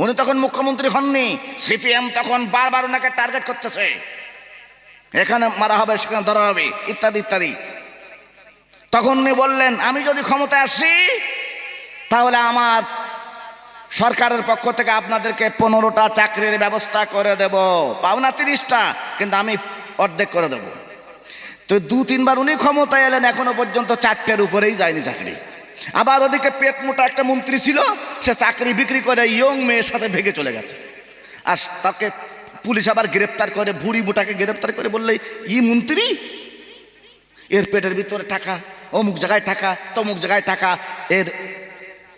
উনি তখন মুখ্যমন্ত্রী হননি, সিপিএম তখন বারবার ওনাকে টার্গেট করতেছে, এখানে মারা হবে সেখানে ধরা হবে ইত্যাদি ইত্যাদি। তখন উনি বললেন আমি যদি ক্ষমতায় আসি তাহলে আমার সরকারের পক্ষ থেকে আপনাদেরকে 15টা চাকরির ব্যবস্থা করে দেব, পাওনা 30টা, কিন্তু আমি অর্ধেক করে দেব। তো 2-3 বার উনি ক্ষমতায় এলেন, এখনো পর্যন্ত 4টের উপরেই যায়নি চাকরি। আবার ওদিকে পেট মোটা একটা মন্ত্রী ছিল, সে চাকরি বিক্রি করে ইয়ং মেয়ের সাথে ভেগে চলে গেছে। আর তাকে পুলিশ আবার গ্রেপ্তার করে, বুড়ি বুটাকে গ্রেপ্তার করে বললে ই মন্ত্রী, এর পেটের ভিতরে টাকা, অমুক জায়গায় টাকা, তমুক জায়গায় টাকা, এর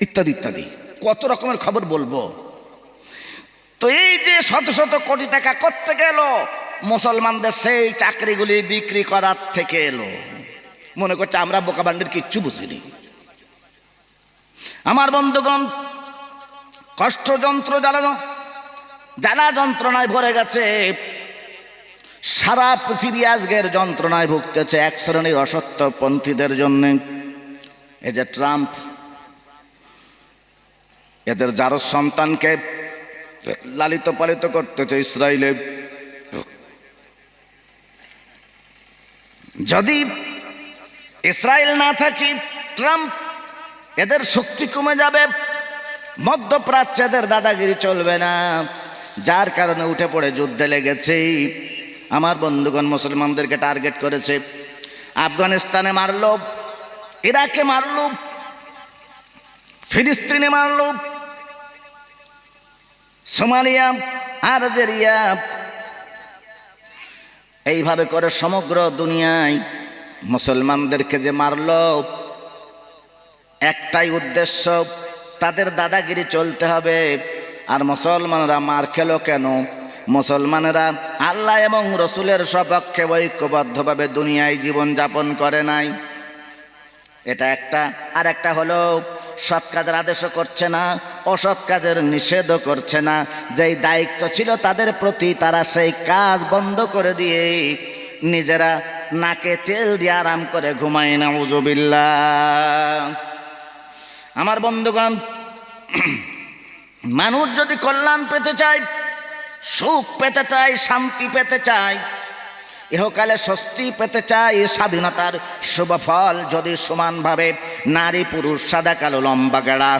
ইত্যাদি ইত্যাদি কত রকমের খবর বলবো। তো এই যে শত শত কোটি টাকা করতে গেল, মুসলমানদের সেই চাকরিগুলি বিক্রি করার থেকে এলো। মনে করছে আমরা বোকাবান্ডির কিচ্ছু বুঝিনি। আমার বন্ধুগণ, কষ্ট যন্ত্র জ্বালা যন্ত্রণায় ভরে গেছে। সারা পৃথিবী আজকের যন্ত্রণায় ভুগতেছে এক শ্রেণীর অসত্যপন্থীদের জন্য। এই যে ট্রাম্প, এদের যারো সন্তানকে লালিত পালিত করতেছে ইসরায়েলে। যদি ইসরায়েল না থাকি, ট্রাম্প, এদের শক্তি কমে যাবে, মধ্যপ্রাচ্যে এদের দাদাগিরি চলবে না, যার কারণে উঠে পড়ে যুদ্ধে লেগেছে। আমার বন্ধুগণ, মুসলমানদেরকে টার্গেট করেছে, আফগানিস্তানে মারল, ইরাকে মারল, ফিলিস্তিনে মারল, সোমালিয়া, আলজেরিয়া, এইভাবে করে সমগ্র দুনিয়ায় মুসলমানদেরকে যে মারল, একটাই উদ্দেশ্য, তাদের দাদাগিরি চলতে হবে। আর মুসলমানরা মার খেলো কেন? মুসলমানেরা আল্লাহ এবং রসুলের সপক্ষে ঐক্যবদ্ধভাবে দুনিয়ায় জীবন যাপন করে নাই, এটা একটা। আর একটা হলো সৎ কাজের আদেশও করছে না, অসৎ কাজের নিষেধও করছে না। যেই দায়িত্ব ছিল তাদের প্রতি, তারা সেই কাজ বন্ধ করে দিয়ে নিজেরা নাকে তেল দিয়ে আরাম করে ঘুমায়, নাউজুবিল্লাহ। আমার বন্ধুগণ, মানুষ যদি কল্যাণ পেতে চায়, সুখ পেতে চায়, শান্তি পেতে চায়, ইহকালে স্বস্তি পেতে চায়, স্বাধীনতার শুভ ফল যদি সমানভাবে নারী পুরুষ, সাদা কালো, লম্বা গেড়া,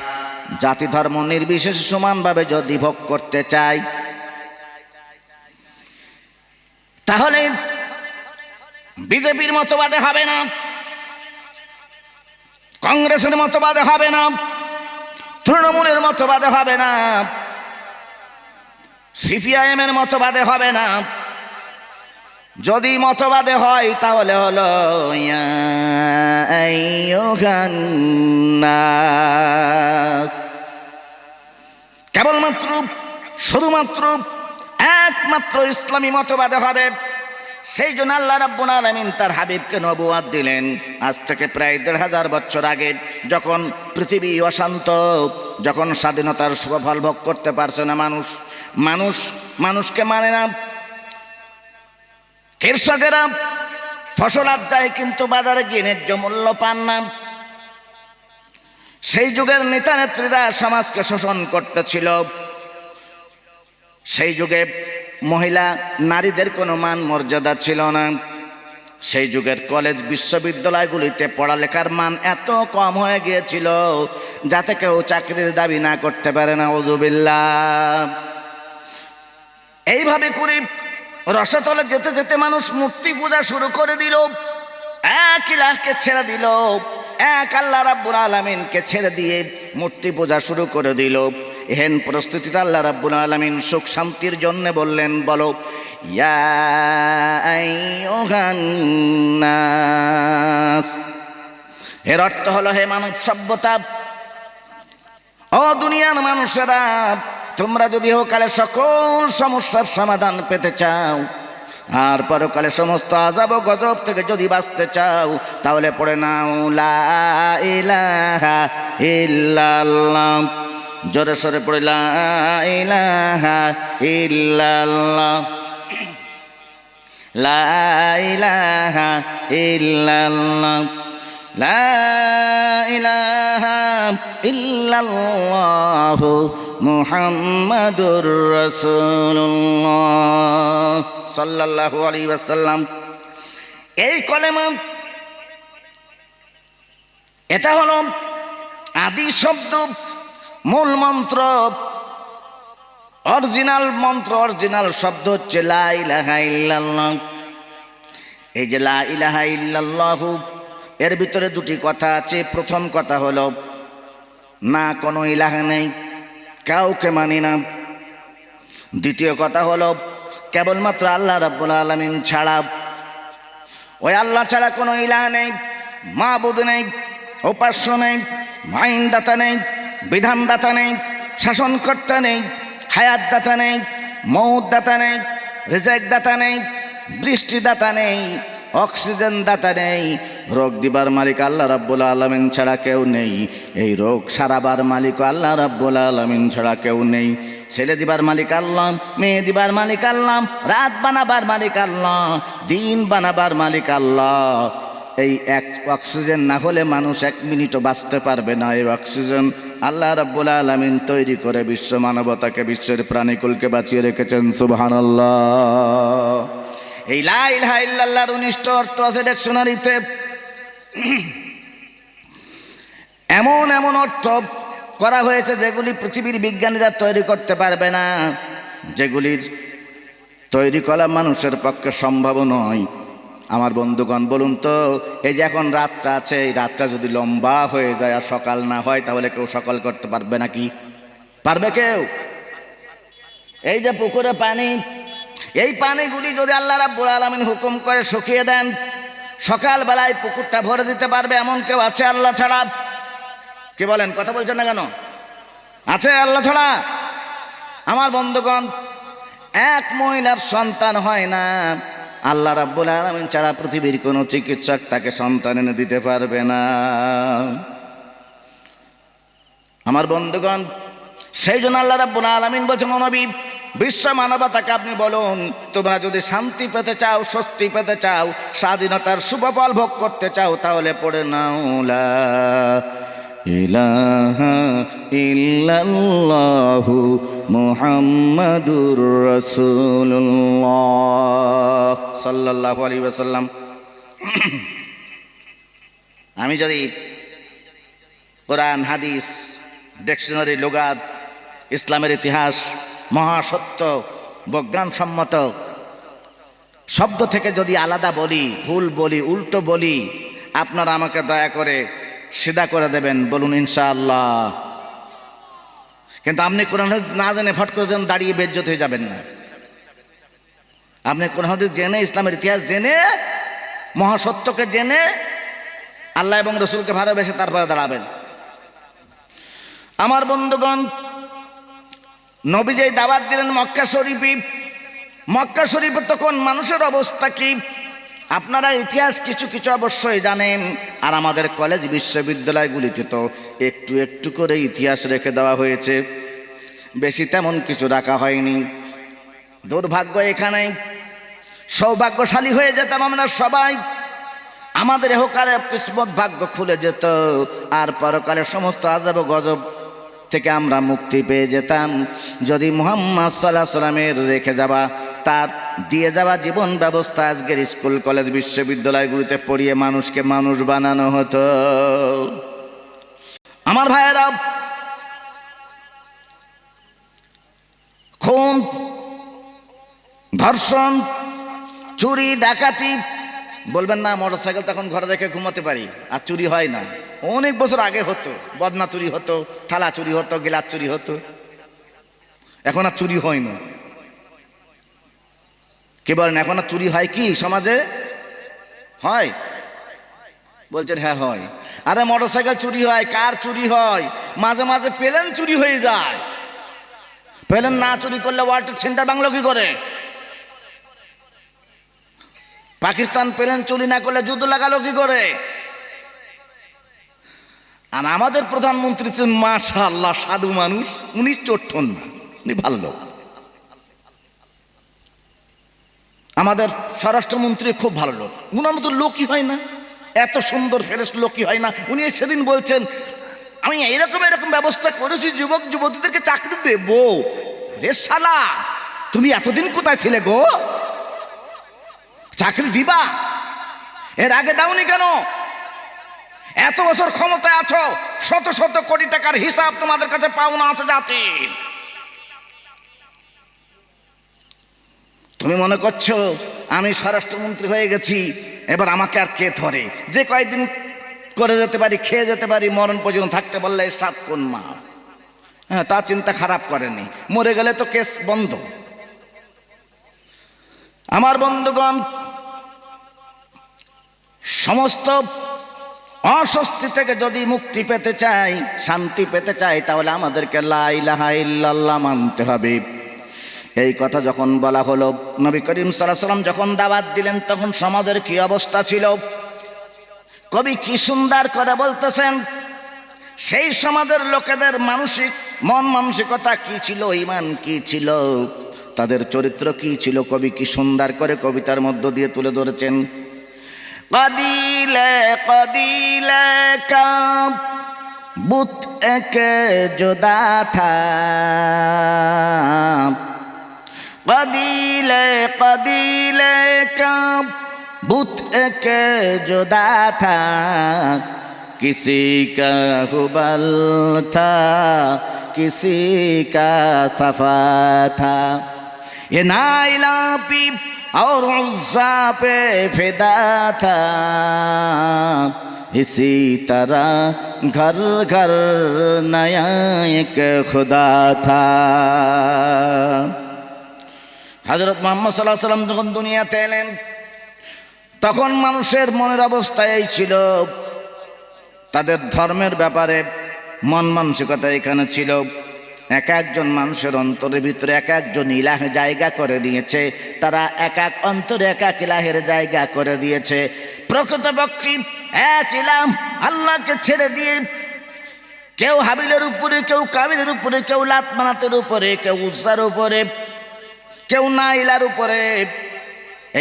জাতি ধর্ম নির্বিশেষে সমানভাবে যদি ভোগ করতে চায়, তাহলে বিজেপির মতবাদে হবে না, কংগ্রেসের মতবাদে হবে না, তৃণমূলের মতবাদে হবে না, সিপিআইএম এর মতবাদে হবে না। যদি মতবাদে হয় তাহলে হলো কেবলমাত্র শুধুমাত্র একমাত্র ইসলামী মতবাদে হবে। সেই জন্য আল্লাহ রাব্বুল আলামিন তার হাবিবকে নবুয়ত দিলেন আজ থেকে প্রায় ১৫০০ বছর আগে, যখন পৃথিবী অশান্ত, যখন স্বাধীনতার সুফল ভোগ করতে পারছে না মানুষকে মানে না, কৃষকেরা ফসল আর যায় কিন্তু বাজারে গিয়ে ন্যায্য মূল্য পান না। সেই যুগের নেতা নেত্রীরা সমাজকে শোষণ করতেছিল। সেই যুগে মহিলা নারীদের কোনো মান মর্যাদা ছিল না। সেই যুগের কলেজ বিশ্ববিদ্যালয়গুলিতে পড়ালেখার মান এত কম হয়ে গিয়েছিল যাতে কেউ চাকরির দাবি না করতে পারে না। আউযুবিল্লাহ। এইভাবে করে রসতলে যেতে যেতে মানুষ মূর্তি পূজা শুরু করে দিল, এক ইলাহকে ছেড়ে দিল, এক আল্লাহ রাব্বুল আলামিনকে ছেড়ে দিয়ে মূর্তি পূজা শুরু করে দিল। এহেন পরিস্থিতিতে আল্লাহ রাব্বুল আলামিন সুখ শান্তির জন্য বললেন, বলো ইয়া আইয়ুহান নাস। এর অর্থ হলো, হে মানব সভ্যতা, ও দুনিয়ার মানুষেরা, তোমরা যদি ইহকালে সকল সমস্যার সমাধান পেতে চাও আর পরকালে সমস্ত আযাব ও গজব থেকে যদি বাঁচতে চাও, তাহলে পড়ে নাও লা ইলাহা ইল্লাল্লাহ। জোরে সরে পড়ে লা ইলাহা ইল্লাল্লাহ, লা ইলাহা ইল্লাল্লাহ, লা ইলাহা ইল্লাল্লাহু মুহাম্মাদুর রাসূলুল্লাহ সাল্লাল্লাহু আলাইহি ওয়াসাল্লাম। এই কলেমা, এটা হলো আদি শব্দ, মূল মন্ত্র, অরিজিনাল মন্ত্র, অরিজিনাল শব্দ হচ্ছে লা ইলাহা ইল্লাল্লাহ। এই যে লা ইলাহা ইল্লাল্লাহ, এর ভিতরে দুটি কথা আছে। প্রথম কথা হলো, না কোনো ইলাহা নেই, কাউকে মানি না। দ্বিতীয় কথা হলো, কেবলমাত্র আল্লাহ রাব্বুল আলামিন ছাড়া, ওই আল্লাহ ছাড়া কোনো ইলাহা নেই, মাবুদ নেই, উপাস্য নেই, আইনদাতা নেই, বিধানদাতা নেই, শাসনকর্তা নেই, হায়াতদাতা নেই, মৌতদাতা নেই, রিজেক দাতা নেই, বৃষ্টিদাতা নেই, অক্সিজেন দাতা নেই। রোগ দিবার মালিক আল্লাহ রাব্বুল আলামিন ছাড়া কেউ নেই। এই রোগ সারাবার মালিক আল্লাহ রাব্বুল আলামিন ছাড়া কেউ নেই। ছেলে দিবার মালিক আল্লাহ, মেয়ে দিবার মালিক আল্লাহ, রাত বানাবার মালিক আল্লাহ, দিন বানাবার মালিক আল্লাহ। এই এক অক্সিজেন না হলে মানুষ এক মিনিটও বাঁচতে পারবে না। এই অক্সিজেন আল্লাহ রাব্বুল আলামিন তৈরি করে বিশ্ব মানবতাকে, বিশ্বের প্রাণীকুলকে বাঁচিয়ে রেখেছেন। সুবহানাল্লাহ। এই লা ইলাহা ইল্লাল্লাহর 19টা অর্থ আছে ডিকশনারিতে। এমন এমন অর্থ করা হয়েছে যেগুলি পৃথিবীর বিজ্ঞানীরা তৈরি করতে পারবে না, যেগুলির তৈরি করা মানুষের পক্ষে সম্ভব নয়। আমার বন্ধুগণ, বলুন তো, এই যে এখন রাতটা আছে, এই রাতটা যদি লম্বা হয়ে যায় আর সকাল না হয়, তাহলে কেউ সকাল করতে পারবে নাকি? পারবে কেউ? এই যে পুকুরে পানি, এই পানিগুলি যদি আল্লাহ রাব্বুল আলামিন হুকুম করে শুকিয়ে দেন, সকালবেলায় পুকুরটা ভরে দিতে পারবে এমন কেউ আছে আল্লাহ ছাড়া? কি বলেন, কথা বলছেন না কেন? আছে আল্লাহ ছাড়া? আমার বন্ধুগণ, এক মহিলার সন্তান হয় না, আল্লাহ রাব্বুল আলামিন ছাড়া পৃথিবীর কোনো চিকিৎসক তাকে সন্তান এনে দিতে পারবে না। আমার বন্ধুগণ, সেই জন্য আল্লাহ রাব্বুল আলামিন বলছেন, নবী, বিশ্ব মানবতাকে আপনি বলুন, তোমরা যদি শান্তি পেতে চাও, স্বস্তি পেতে চাও, স্বাধীনতার সুফল ভোগ করতে চাও, তাহলে পড়ে নাও লা ইলাহা ইল্লাল্লাহু মুহাম্মাদুর রাসূলুল্লাহ সাল্লাল্লাহু আলাইহি ওয়াসাল্লাম। আমি যদি কোরআন, হাদিস, ডিকশনারি, লুগাত, ইসলামের ইতিহাস, মহাসত্য, বিজ্ঞানসম্মত শব্দ থেকে যদি আলাদা বলি, ভুল বলি, উল্টো বলি, আপনারা আমাকে দয়া করে সিধা করে দেবেন, বলুন ইনশাআল্লাহ। কিন্তু আপনি কোরআন হাদিস না জেনে ফট করে যেন দাঁড়িয়ে বেজ্জত হয়ে যাবেন না। আপনি কোরআন হাদিস জেনে, ইসলামের ইতিহাস জেনে, মহাসত্যকে জেনে, আল্লাহ এবং রসুলকে ভালোবেসে তারপরে দাঁড়াবেন। আমার বন্ধুগণ, নবী যেই দাওয়াত দিলেন মক্কা শরীফে, মক্কা শরীফে তখন মানুষের অবস্থা কি আপনারা ইতিহাস কিছু কিছু অবশ্যই জানেন। আর আমাদের কলেজ বিশ্ববিদ্যালয়গুলিতে তো একটু একটু করে ইতিহাস রেখে দেওয়া হয়েছে, বেশি তেমন কিছু রাখা হয়নি। দুর্ভাগ্য এখানেই, সৌভাগ্যশালী হয়ে যেতাম আমরা সবাই, আমাদের ইহকালে কিসমত ভাগ্য খুলে যেত, আর পরকালে সমস্ত আযাব ও গজব থেকে আমরা মুক্তি পেয়ে যেতাম যদি মুহাম্মদ সাল্লাল্লাহু আলাইহি সাল্লামের রেখে যাওয়া, তার দিয়ে যাওয়া জীবন ব্যবস্থা আজকের স্কুল কলেজ বিশ্ববিদ্যালয়গুলিতে পড়িয়ে মানুষকে মানুষ বানানো হতো। আমার ভাইয়েরা, খুন, ধর্ষণ, চুরি, ডাকাতি, বলবেন না মোটরসাইকেল তখন ঘরে রেখে ঘুমাতে পারি আর চুরি হয় না, অনেক বছর আগে হতো। বদনা চুরি হতো, থালা চুরি হতো, গিলাস চুরি হতো, এখন আর চুরি হয় না। কে বলেন এখন আর চুরি হয় কি সমাজে? হয়? বলছেন হ্যাঁ হয়। আরে মোটরসাইকেল চুরি হয়, কার চুরি হয়, মাঝে মাঝে প্লেন চুরি হয়ে যায়। প্লেন না চুরি করলে ওয়ার্ল্ড ট্রেড সেন্টার বাংলো কি করে? পাকিস্তান প্লেন চুরি না করলে যুদ্ধ লাগালো কি করে? আর আমাদের প্রধানমন্ত্রী মাশাআল্লাহ সাধু মানুষ, উনি চোট্টন না, উনি ভালো লোক। আমাদের স্বরাষ্ট্রমন্ত্রী খুব ভালো লোক, উনার মতো লোকই হয় না, এত সুন্দর ফ্রেশ লোকই হয় না। উনি সেদিন বলছেন আমি এরকম এরকম ব্যবস্থা করেছি, যুবক যুবতীদেরকে চাকরি দেব। রে শালা, তুমি এতদিন কোথায় ছিলে গো? চাকরি দিবা, এর আগে দাওনি কেন? এত বছর ক্ষমতায় আছো, শত শত কোটি টাকার হিসাব তোমাদের কাছে পাওনা আছে জাতির। তুমি মনে করছো আমি স্বরাষ্ট্রমন্ত্রী হয়ে গেছি, এবার আমাকে আর কে ধরে? যে কয়েকদিন করে যেতে পারি, খেয়ে যেতে পারি, মরণ পর্যন্ত থাকতে বললে 7 কোন মাস। হ্যাঁ, তা চিন্তা খারাপ করেনি, মরে গেলে তো কেস বন্ধ। আমার বন্ধুগণ, সমস্ত অস্বস্তি থেকে যদি মুক্তি পেতে চাই, শান্তি পেতে চাই, তাহলে আমাদেরকে লা ইলাহা ইল্লাল্লাহ মানতে হবে। এই কথা যখন বলা হলো, নবী করিম সাল্লাল্লাহু আলাইহি সাল্লাম যখন দাওয়াত দিলেন, তখন সমাজের কি অবস্থা ছিল? কবি কি সুন্দর করে বলতেছেন, সেই সমাজের লোকেদের মানসিক মন মানসিকতা কি ছিল, ঈমান কি ছিল, তাদের চরিত্র কি ছিল, কবি কি সুন্দর করে কবিতার মধ্য দিয়ে তুলে ধরেছেন। কদিলে কদিলে কা বুত এক জুদা থা, কদিলে কদিলে কা বুত এক জুদা থা, किसी का हुबल था किसी का सफा था, ये नाइला पी और उज़्ज़ा पे फिदा था, इसी तरह घर घर नया एक खुदा था। হযরত মুহাম্মদ সাল্লাল্লাহু আলাইহি সাল্লাম যখন দুনিয়াতে এলেন, তখন মানুষের মনের অবস্থা এই ছিল, তাদের ধর্মের ব্যাপারে মন মানসিকতা এখানে ছিল। এক একজন মানুষের অন্তরের ভিতরে এক একজন ইলাহ জায়গা করে দিয়েছে, তারা এক এক অন্তরে এক এক ইলাহের জায়গা করে দিয়েছে। প্রকৃতপক্ষে এক ইলাহ আল্লাহকে ছেড়ে দিয়ে কেউ হাবিলের উপরে, কেউ কাবিলের উপরে, কেউ লাত মানাতের উপরে, কেউ উজ্জার উপরে, কেউ নাইলার উপরে,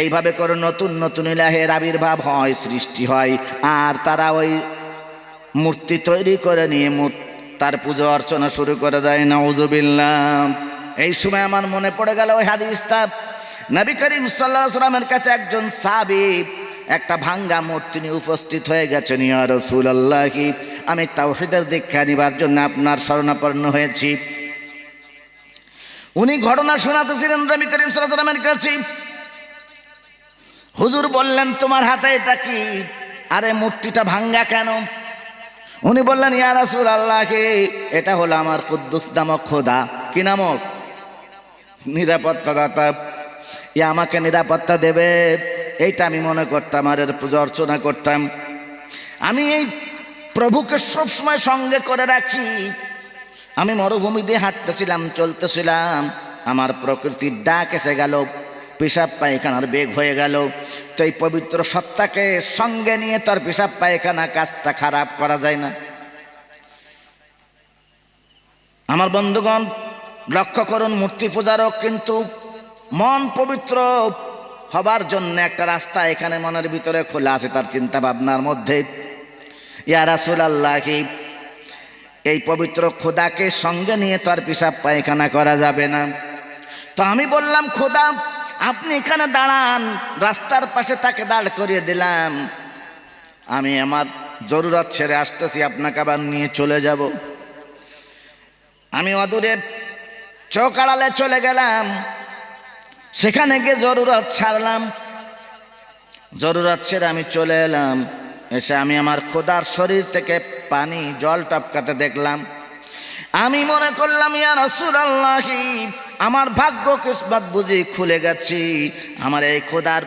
এইভাবে করে নতুন নতুন ইলাহের আবির্ভাব হয়, সৃষ্টি হয়। আর তারা ওই মূর্তি তৈরি করে নিয়ে তার পূজা অর্চনা শুরু করে দেয়। নাউজুবিল্লাহ। এই সময় আমার মনে পড়ে গেল ওই হাদিসটা, নবী করিম সাল্লাল্লাহু আলাইহি ওয়াসাল্লামের কাছে একজন সাহাবী একটা ভাঙ্গা মূর্তি নিয়ে উপস্থিত হয়ে গেছেন। ইয়া রাসূলুল্লাহ, আমি তাওহীদের দীক্ষা নিবার জন্য আপনার শরণাপন্ন হয়েছি। উনি ঘটনা শোনাতেছিলেন নবী করিম সাল্লাল্লাহু আলাইহি ওয়াসাল্লামের কাছে। হুজুর বললেন, তোমার হাতে এটা কি? আরে মূর্তিটা ভাঙ্গা কেন? উনি বললেন, ইয়া রাসূলুল্লাহ, এটা হলো আমার কুদ্দুস নামক খোদা। কি নামক? নিরাপত্তাদাতা। আমাকে নিরাপত্তা দেবে, এইটা আমি মনে করতাম, আর এর পূজা অর্চনা করতাম। আমি এই প্রভুকে সবসময় সঙ্গে করে রাখি। আমি মরুভূমি দিয়ে হাঁটতেছিলাম, চলতেছিলাম, আমার প্রকৃতির ডাক এসে গেল। পেশাব পায়খানার বেগ হয়ে গেল। তো এই পবিত্র সত্তাকে সঙ্গে নিয়ে তার পেশাব পায়খানা কাজটা খারাপ করা যায় না। আমার বন্ধুগণ লক্ষ্য করুন, মূর্তি পূজারও কিন্তু মন পবিত্র হবার জন্য একটা রাস্তা এখানে মনের ভিতরে খোলা আছে, তার চিন্তা ভাবনার মধ্যে। ইয়া রাসূলুল্লাহ, এই পবিত্র খোদাকে সঙ্গে নিয়ে তো আর পেশাব পায়খানা করা যাবে না। তো আমি বললাম, খোদা আপনি এখানে দাঁড়ান। রাস্তার পাশে তাকে দাঁড় করিয়ে দিলাম। আমি আমার জরুরত ছেড়ে আসতেছি, আপনাকে আবার নিয়ে চলে যাব। আমি অদূরে চোখ আড়ালে চলে গেলাম, সেখানে গিয়ে জরুরত ছাড়লাম। জরুরত ছেড়ে আমি চলে এলাম। এসে আমি আমার খোদার শরীর থেকে পানি জল টপকাতে দেখলাম। আমি মনে করলাম, ইয়া রাসূলুল্লাহ, আমার ভাগ্য কিসমত বুঝি খুলে গেছি। আমার এই খোদার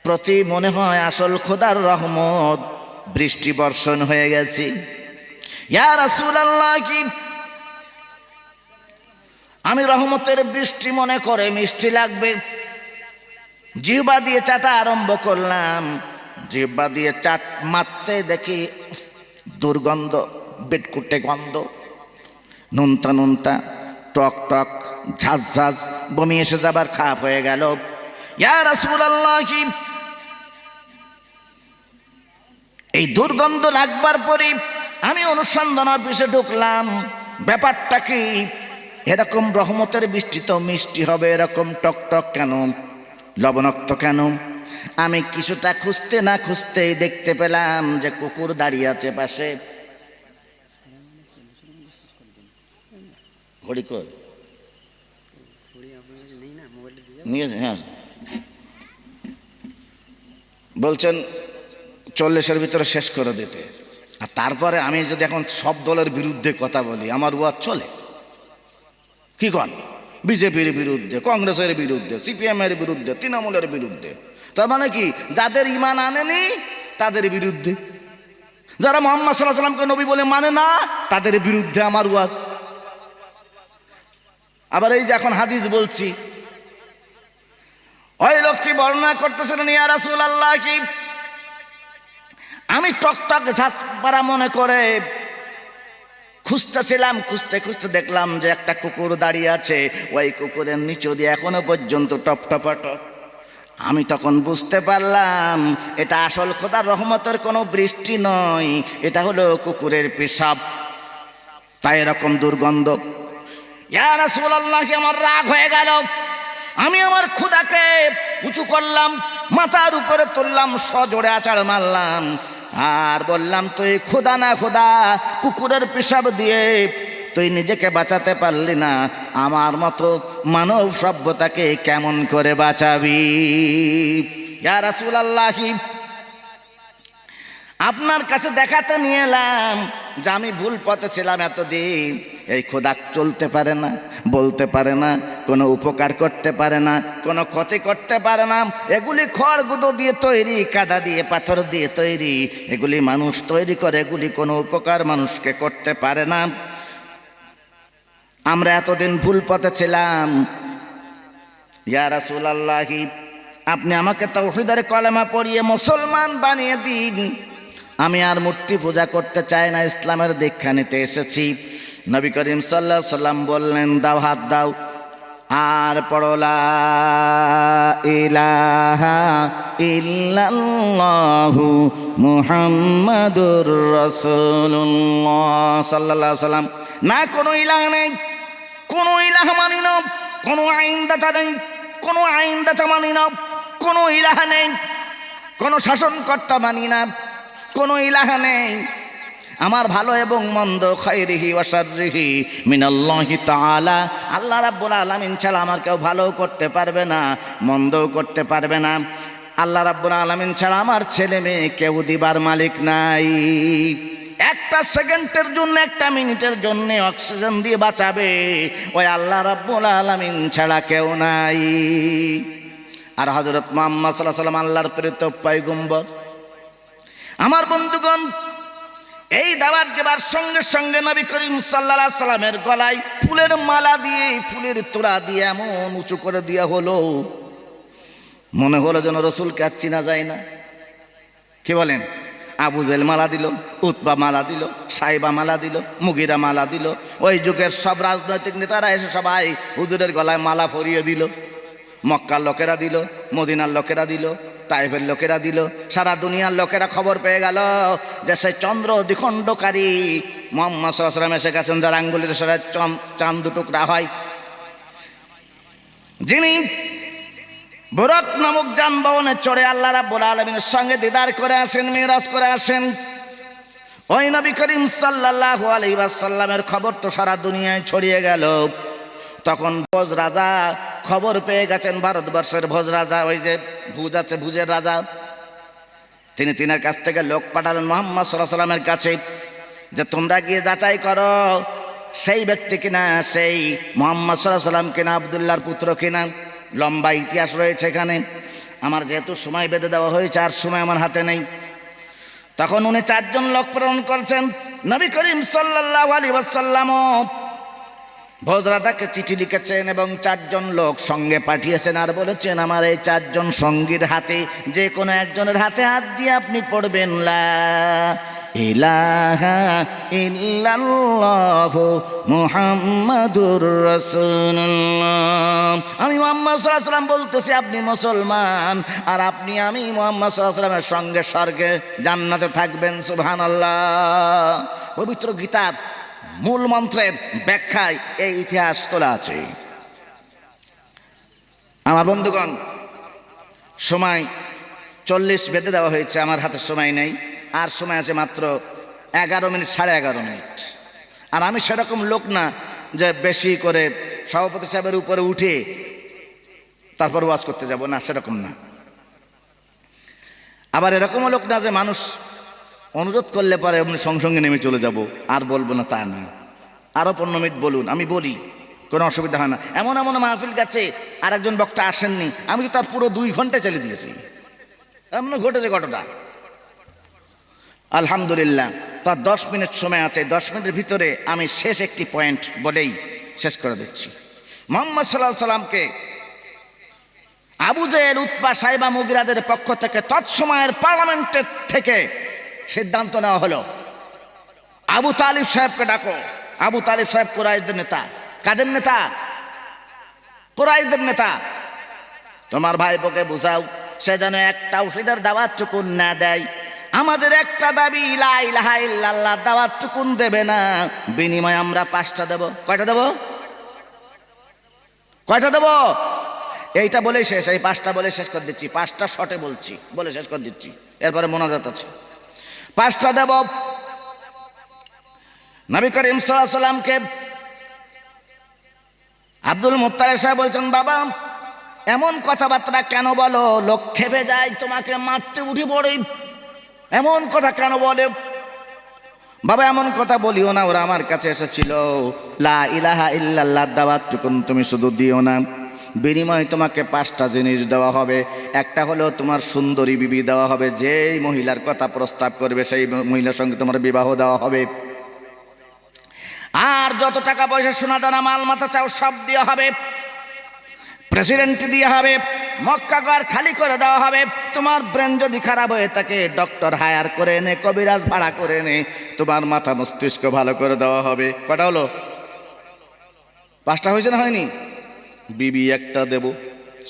প্রতি মনে হয় আসল খোদার রহমত বৃষ্টি বর্ষণ হয়ে গেছে। ইয়া রাসূলুল্লাহ, আমি রহমতের বৃষ্টি মনে করে মিষ্টি লাগবে, জিহ্বা দিয়ে চাটা আরম্ভ করলাম। জিহ্বা দিয়ে চাট মারতে দেখি দুর্গন্ধ, বেটকুটে গন্ধ, নুনতা নুনতা, টক টক, ঝাঁঝ ঝাঁঝ, বমি এসে যাবার খারাপ হয়ে গেল। ইয়া রাসূলুল্লাহ, এই দুর্গন্ধ লাগবার পরে আমি অনুসন্ধান অফিসে ঢুকলাম। ব্যাপারটা কি? এরকম রহমতের বৃষ্টি তো মিষ্টি হবে, এরকম টক টক কেন, লবণাক্ত কেন? আমি কিছুটা খুঁজতে না খুঁজতেই দেখতে পেলাম যে কুকুর দাঁড়িয়ে আছে পাশে। ঘড়ি কই নিয়েছে? হ্যাঁ, বলছেন 40-এর ভিতরে শেষ করে দিতে। আর তারপরে আমি যদি এখন সব দলের বিরুদ্ধে কথা বলি, আমার ওয়াজ চলে? কি কন? বিজেপির বিরুদ্ধে, কংগ্রেসের বিরুদ্ধে, সিপিএমের বিরুদ্ধে, তৃণমূলের বিরুদ্ধে। তার মানে কি? যাদের ঈমান আনেনি তাদের বিরুদ্ধে, যারা মুহাম্মদ সাল্লাল্লাহু আলাইহি ওয়াসাল্লামকে নবী বলে মানে না তাদের বিরুদ্ধে আমার ওয়াজ। আবার এই যে এখন হাদিস বলছি, ওই লোকটি বর্ণনা করতেছেন, ইয়া রাসূলুল্লাহ, আমি টকটক ঝাঁঝপাড়া মনে করে খুঁজতেছিলাম। খুঁজতে খুঁজতে দেখলাম যে একটা কুকুর দাঁড়িয়ে আছে। ওই কুকুরের নিচে দিয়ে এখনো পর্যন্ত টপ টপা টপ। আমি তখন বুঝতে পারলাম এটা আসল খোদার রহমতের কোনো বৃষ্টি নয়, এটা হলো কুকুরের পেশাব, তাই এরকম দুর্গন্ধ। ইয়া রাসূলুল্লাহ, আমার রাগ হয়ে গেল। আমি আমার খোদাকে উঁচু করলাম, মাথার উপরে তুললাম, সজোরে আছাড় মারলাম আর বললাম, তুই খোদা না খোদা, কুকুরের পেশাব দিয়ে তুই নিজেকে বাঁচাতে পারলি না, আমার মতো মানব সভ্যতাকে কেমন করে বাঁচাবি? ইয়া রাসূলুল্লাহ, আপনার কাছে দেখাতে নিয়ে এলাম যে আমি ভুল পথে ছিলাম এতদিন। এই খোদা চলতে পারে না, বলতে পারে না, কোনো উপকার করতে পারে না, কোনো ক্ষতি করতে পারে না। এগুলি খড় গুঁতো দিয়ে তৈরি, কাদা দিয়ে পাথর দিয়ে তৈরি, এগুলি মানুষ তৈরি করে, এগুলি কোনো উপকার মানুষকে করতে পারে না। আমরা এতদিন ভুল পথে ছিলাম। ইয়া রাসূলুল্লাহ, আপনি আমাকে তাওহীদের কলেমা পড়িয়ে মুসলমান বানিয়ে দিন। আমি আর মূর্তি পূজা করতে চাই না, ইসলামের দীক্ষা নিতে এসেছি। নবী করিম সাল্লাল্লাহু আলাইহি সাল্লাম বললেন, দাও, হাত দাও আর পড়ো লা ইলাহা ইল্লাল্লাহু মুহাম্মাদুর রাসূলুল্লাহ সাল্লাল্লাহু আলাইহি সাল্লাম। না কোনো ইলাহ নেই, কোনো ইলাহ মানি না, কোনো আইনদাতা নেই, কোনো আইনদাতা মানি না, কোনো ইলাহ নেই, কোনো শাসনকর্তা মানি না, কোনো ইলাহ নেই। আমার ভালো এবং মন্দ খায়রিহি ওয়া শাররিহি মিনাল্লাহি তাআলা, আল্লাহ রাব্বুল আলামিন ছাড়া আমার কেউ ভালো করতে পারবে না, মন্দও করতে পারবে না। আল্লাহ রাব্বুল আলামিন ছাড়া আমার ছেলে মেয়ে কেউ দিবার মালিক নাই। একটা সেকেন্ডের জন্য, একটা মিনিটের জন্য অক্সিজেন দিয়ে বাঁচাবে ওই আল্লাহ রাব্বুল আলামিন ছাড়া কেউ নাই। আর হযরত মুহাম্মদ সাল্লাল্লাহু আলাইহি ওয়াসাল্লাম আল্লাহর প্রেরিত পয়গম্বর। আমার বন্ধুগণ, এই দাওয়াত দেবার সঙ্গে সঙ্গে নবী করিম সাল্লাল্লাহু আলাইহি সাল্লামের গলায় ফুলের মালা দিয়ে, ফুলের তোড়া দিয়ে এমন উঁচু করে দেওয়া হলো, মনে হলো যেন রসুলকে আর চিনা যায় না। কি বলেন? আবু জেল মালা দিল, উতবা মালা দিল, সাইবা মালা দিল, মুগিরা মালা দিল, ওই যুগের সব রাজনৈতিক নেতারা এসে সবাই হুজুরের গলায় মালা পরিয়ে দিল। মক্কার লোকেরা দিল, মদিনার লোকেরা দিল, তাইফের লোকেরা দিল, সারা দুনিয়ার লোকেরা খবর পেয়ে গেল যে সেই চন্দ্র দ্বিখণ্ডকারী মুহাম্মদ সাল্লাল্লাহু আলাইহি ওয়াসাল্লাম এসে গেছেন, যার আঙ্গুলের সরায় চাঁদ দুটুকরা হয়, যিনি বুরাক নামক যানবাহনে চড়ে আল্লাহ রাব্বুল আলামিনের সঙ্গে দিদার করে আসেন, মিরাজ করে আসেন। ওই নবী করিম সাল্লাল্লাহু আলাইহি ওয়াসাল্লামের খবর তো সারা দুনিয়ায় ছড়িয়ে গেল। তখন ভোজ রাজা খবর পেয়ে গেছেন, ভারতবর্ষের ভোজ রাজা, ওই যে ভুজ আছে, ভুজের রাজা, তিনি তিনার কাছ থেকে লোক পাঠালেন মুহাম্মদ সাল্লাল্লাহু আলাইহি ওয়াসাল্লামের কাছে যে তোমরা গিয়ে যাচাই করো সেই ব্যক্তি কিনা, সেই মুহাম্মদ সাল্লাল্লাহু আলাইহি ওয়াসাল্লাম কিনা, আব্দুল্লাহর পুত্র কিনা। লম্বা ইতিহাস রয়েছে এখানে, আমার যেহেতু সময় বেঁধে দেওয়া হয়েছে আর সময় আমার হাতে নেই। তখন উনি 4 জন লোক প্রেরণ করছেন। নবী করিম সাল্লাল্লাহু আলাইহি ওয়াসাল্লাম ভোজরাদাকে চিঠি লিখেছেন এবং 4 জন লোক সঙ্গে পাঠিয়েছেন, আর বলেছেন আমার এই 4 জন সঙ্গীর হাতে যে কোনো একজনের হাতে হাত দিয়ে আপনি পড়বেন লা ইলাহা ইল্লাল্লাহু মুহাম্মাদুর রাসূলুল্লাহ। আমি মুহাম্মদ সাল্লাল্লাহু আলাইহি ওয়াসাল্লাম বলতেছি, আপনি মুসলমান, আর আপনি আমি মুহাম্মদ সাল্লাল্লাহু আলাইহি ওয়াসাল্লামের সঙ্গে স্বর্গে জান্নাতে থাকবেন। সুবহানাল্লাহ। পবিত্র গীতার মূল মন্ত্রের ব্যাখ্যায় এই ইতিহাস তোলা আছে। আমার বন্ধুগণ, সময় 40 বেঁধে দেওয়া হয়েছে, আমার হাতে সময় নেই, আর সময় আছে মাত্র 11 মিনিট, 11:30 মিনিট। আর আমি সেরকম লোক না যে বেশি করে সভাপতি সাহেবের উপরে উঠে তারপর ওয়াজ করতে যাব, না, সেরকম না। আবার এরকমও লোক না যে মানুষ অনুরোধ করলে পরে এমনি সঙ্গে সঙ্গে নেমে চলে যাব আর বলবো না, তা না। আরও 15 মিনিট বলুন, আমি বলি, কোনো অসুবিধা হয় না। এমন এমন মাহফিল গেছে আর একজন বক্তা আসেননি, আমি তো তার পুরো 2 ঘন্টা চালিয়ে দিয়েছি, এমন ঘটেছে ঘটনা। আলহামদুলিল্লাহ, তার 10 মিনিট সময় আছে। 10 মিনিটের ভিতরে আমি শেষ একটি পয়েন্ট বলেই শেষ করে দিচ্ছি। মুহাম্মদ সাল্লাল্লাহু আলাইহি ওয়াসাল্লামকে আবু জেহেল, উতবা, সাইবা, মুগিরাদের পক্ষ থেকে তৎসময়ের পার্লামেন্টের থেকে সিদ্ধান্ত নেওয়া হলো, আবু তালিব সাহেবকে ডাকো। আবু তালিব সাহেব কুরাইশদের নেতা। কাদের নেতা? কুরাইশদের নেতা। তোমার ভাইপোকে বুঝাও সে যেন এক তাওহীদের দাওয়াতটুকুন না দেয়। আমাদের একটা দাবি, লা ইলাহা ইল্লাল্লাহ দাওয়াতটুকুন দেবে না, বিনিময়ে আমরা 5টা দেব। কয়টা দেব? কয়টা দেব? এইটা বলেই শেষ। এই 5টা বলে শেষ করে দিচ্ছি, 5টা শর্টে বলছি, বলে শেষ করে দিচ্ছি, এরপরে মোনাজাত আছে। 5টা দেব। নবী করিম সাল্লাল্লাহু আলাইহি ওয়াসাল্লামকে আব্দুল মুত্তালিব সাহেব বলছেন, বাবা এমন কথাবার্তা কেন বলো? লোক খেপে যায়, তোমাকে মারতে উঠে পড়ে, এমন কথা কেন বলে? বাবা এমন কথা বলিও না, ওরা আমার কাছে এসেছিল, লা ইলাহা ইল্লাল্লাহ দাওয়াতটুকুন তুমি শুধু দিও না, বিনিময়ে তোমাকে 5টা জিনিস দেওয়া হবে। একটা হলো তোমার সুন্দরী বিবি দেওয়া হবে, যেই মহিলার কথা প্রস্তাব করবে সেই মহিলার সঙ্গে তোমার বিবাহ দেওয়া হবে। আর যত টাকা পয়সা, সোনা দানা, মাল মাথা চাও সব দেওয়া হবে, প্রেসিডেন্ট দিয়ে হবে, মক্কা ঘর খালি করে দেওয়া হবে। তোমার ব্রেন যদি খারাপ হয়ে থাকে ডক্টর হায়ার করে এনে, কবিরাজ ভাড়া করে এনে তোমার মাথা মস্তিষ্ক ভালো করে দেওয়া হবে। কটা হলো? 5টা হয়েছে না হয়নি? বিবি একটা দেব,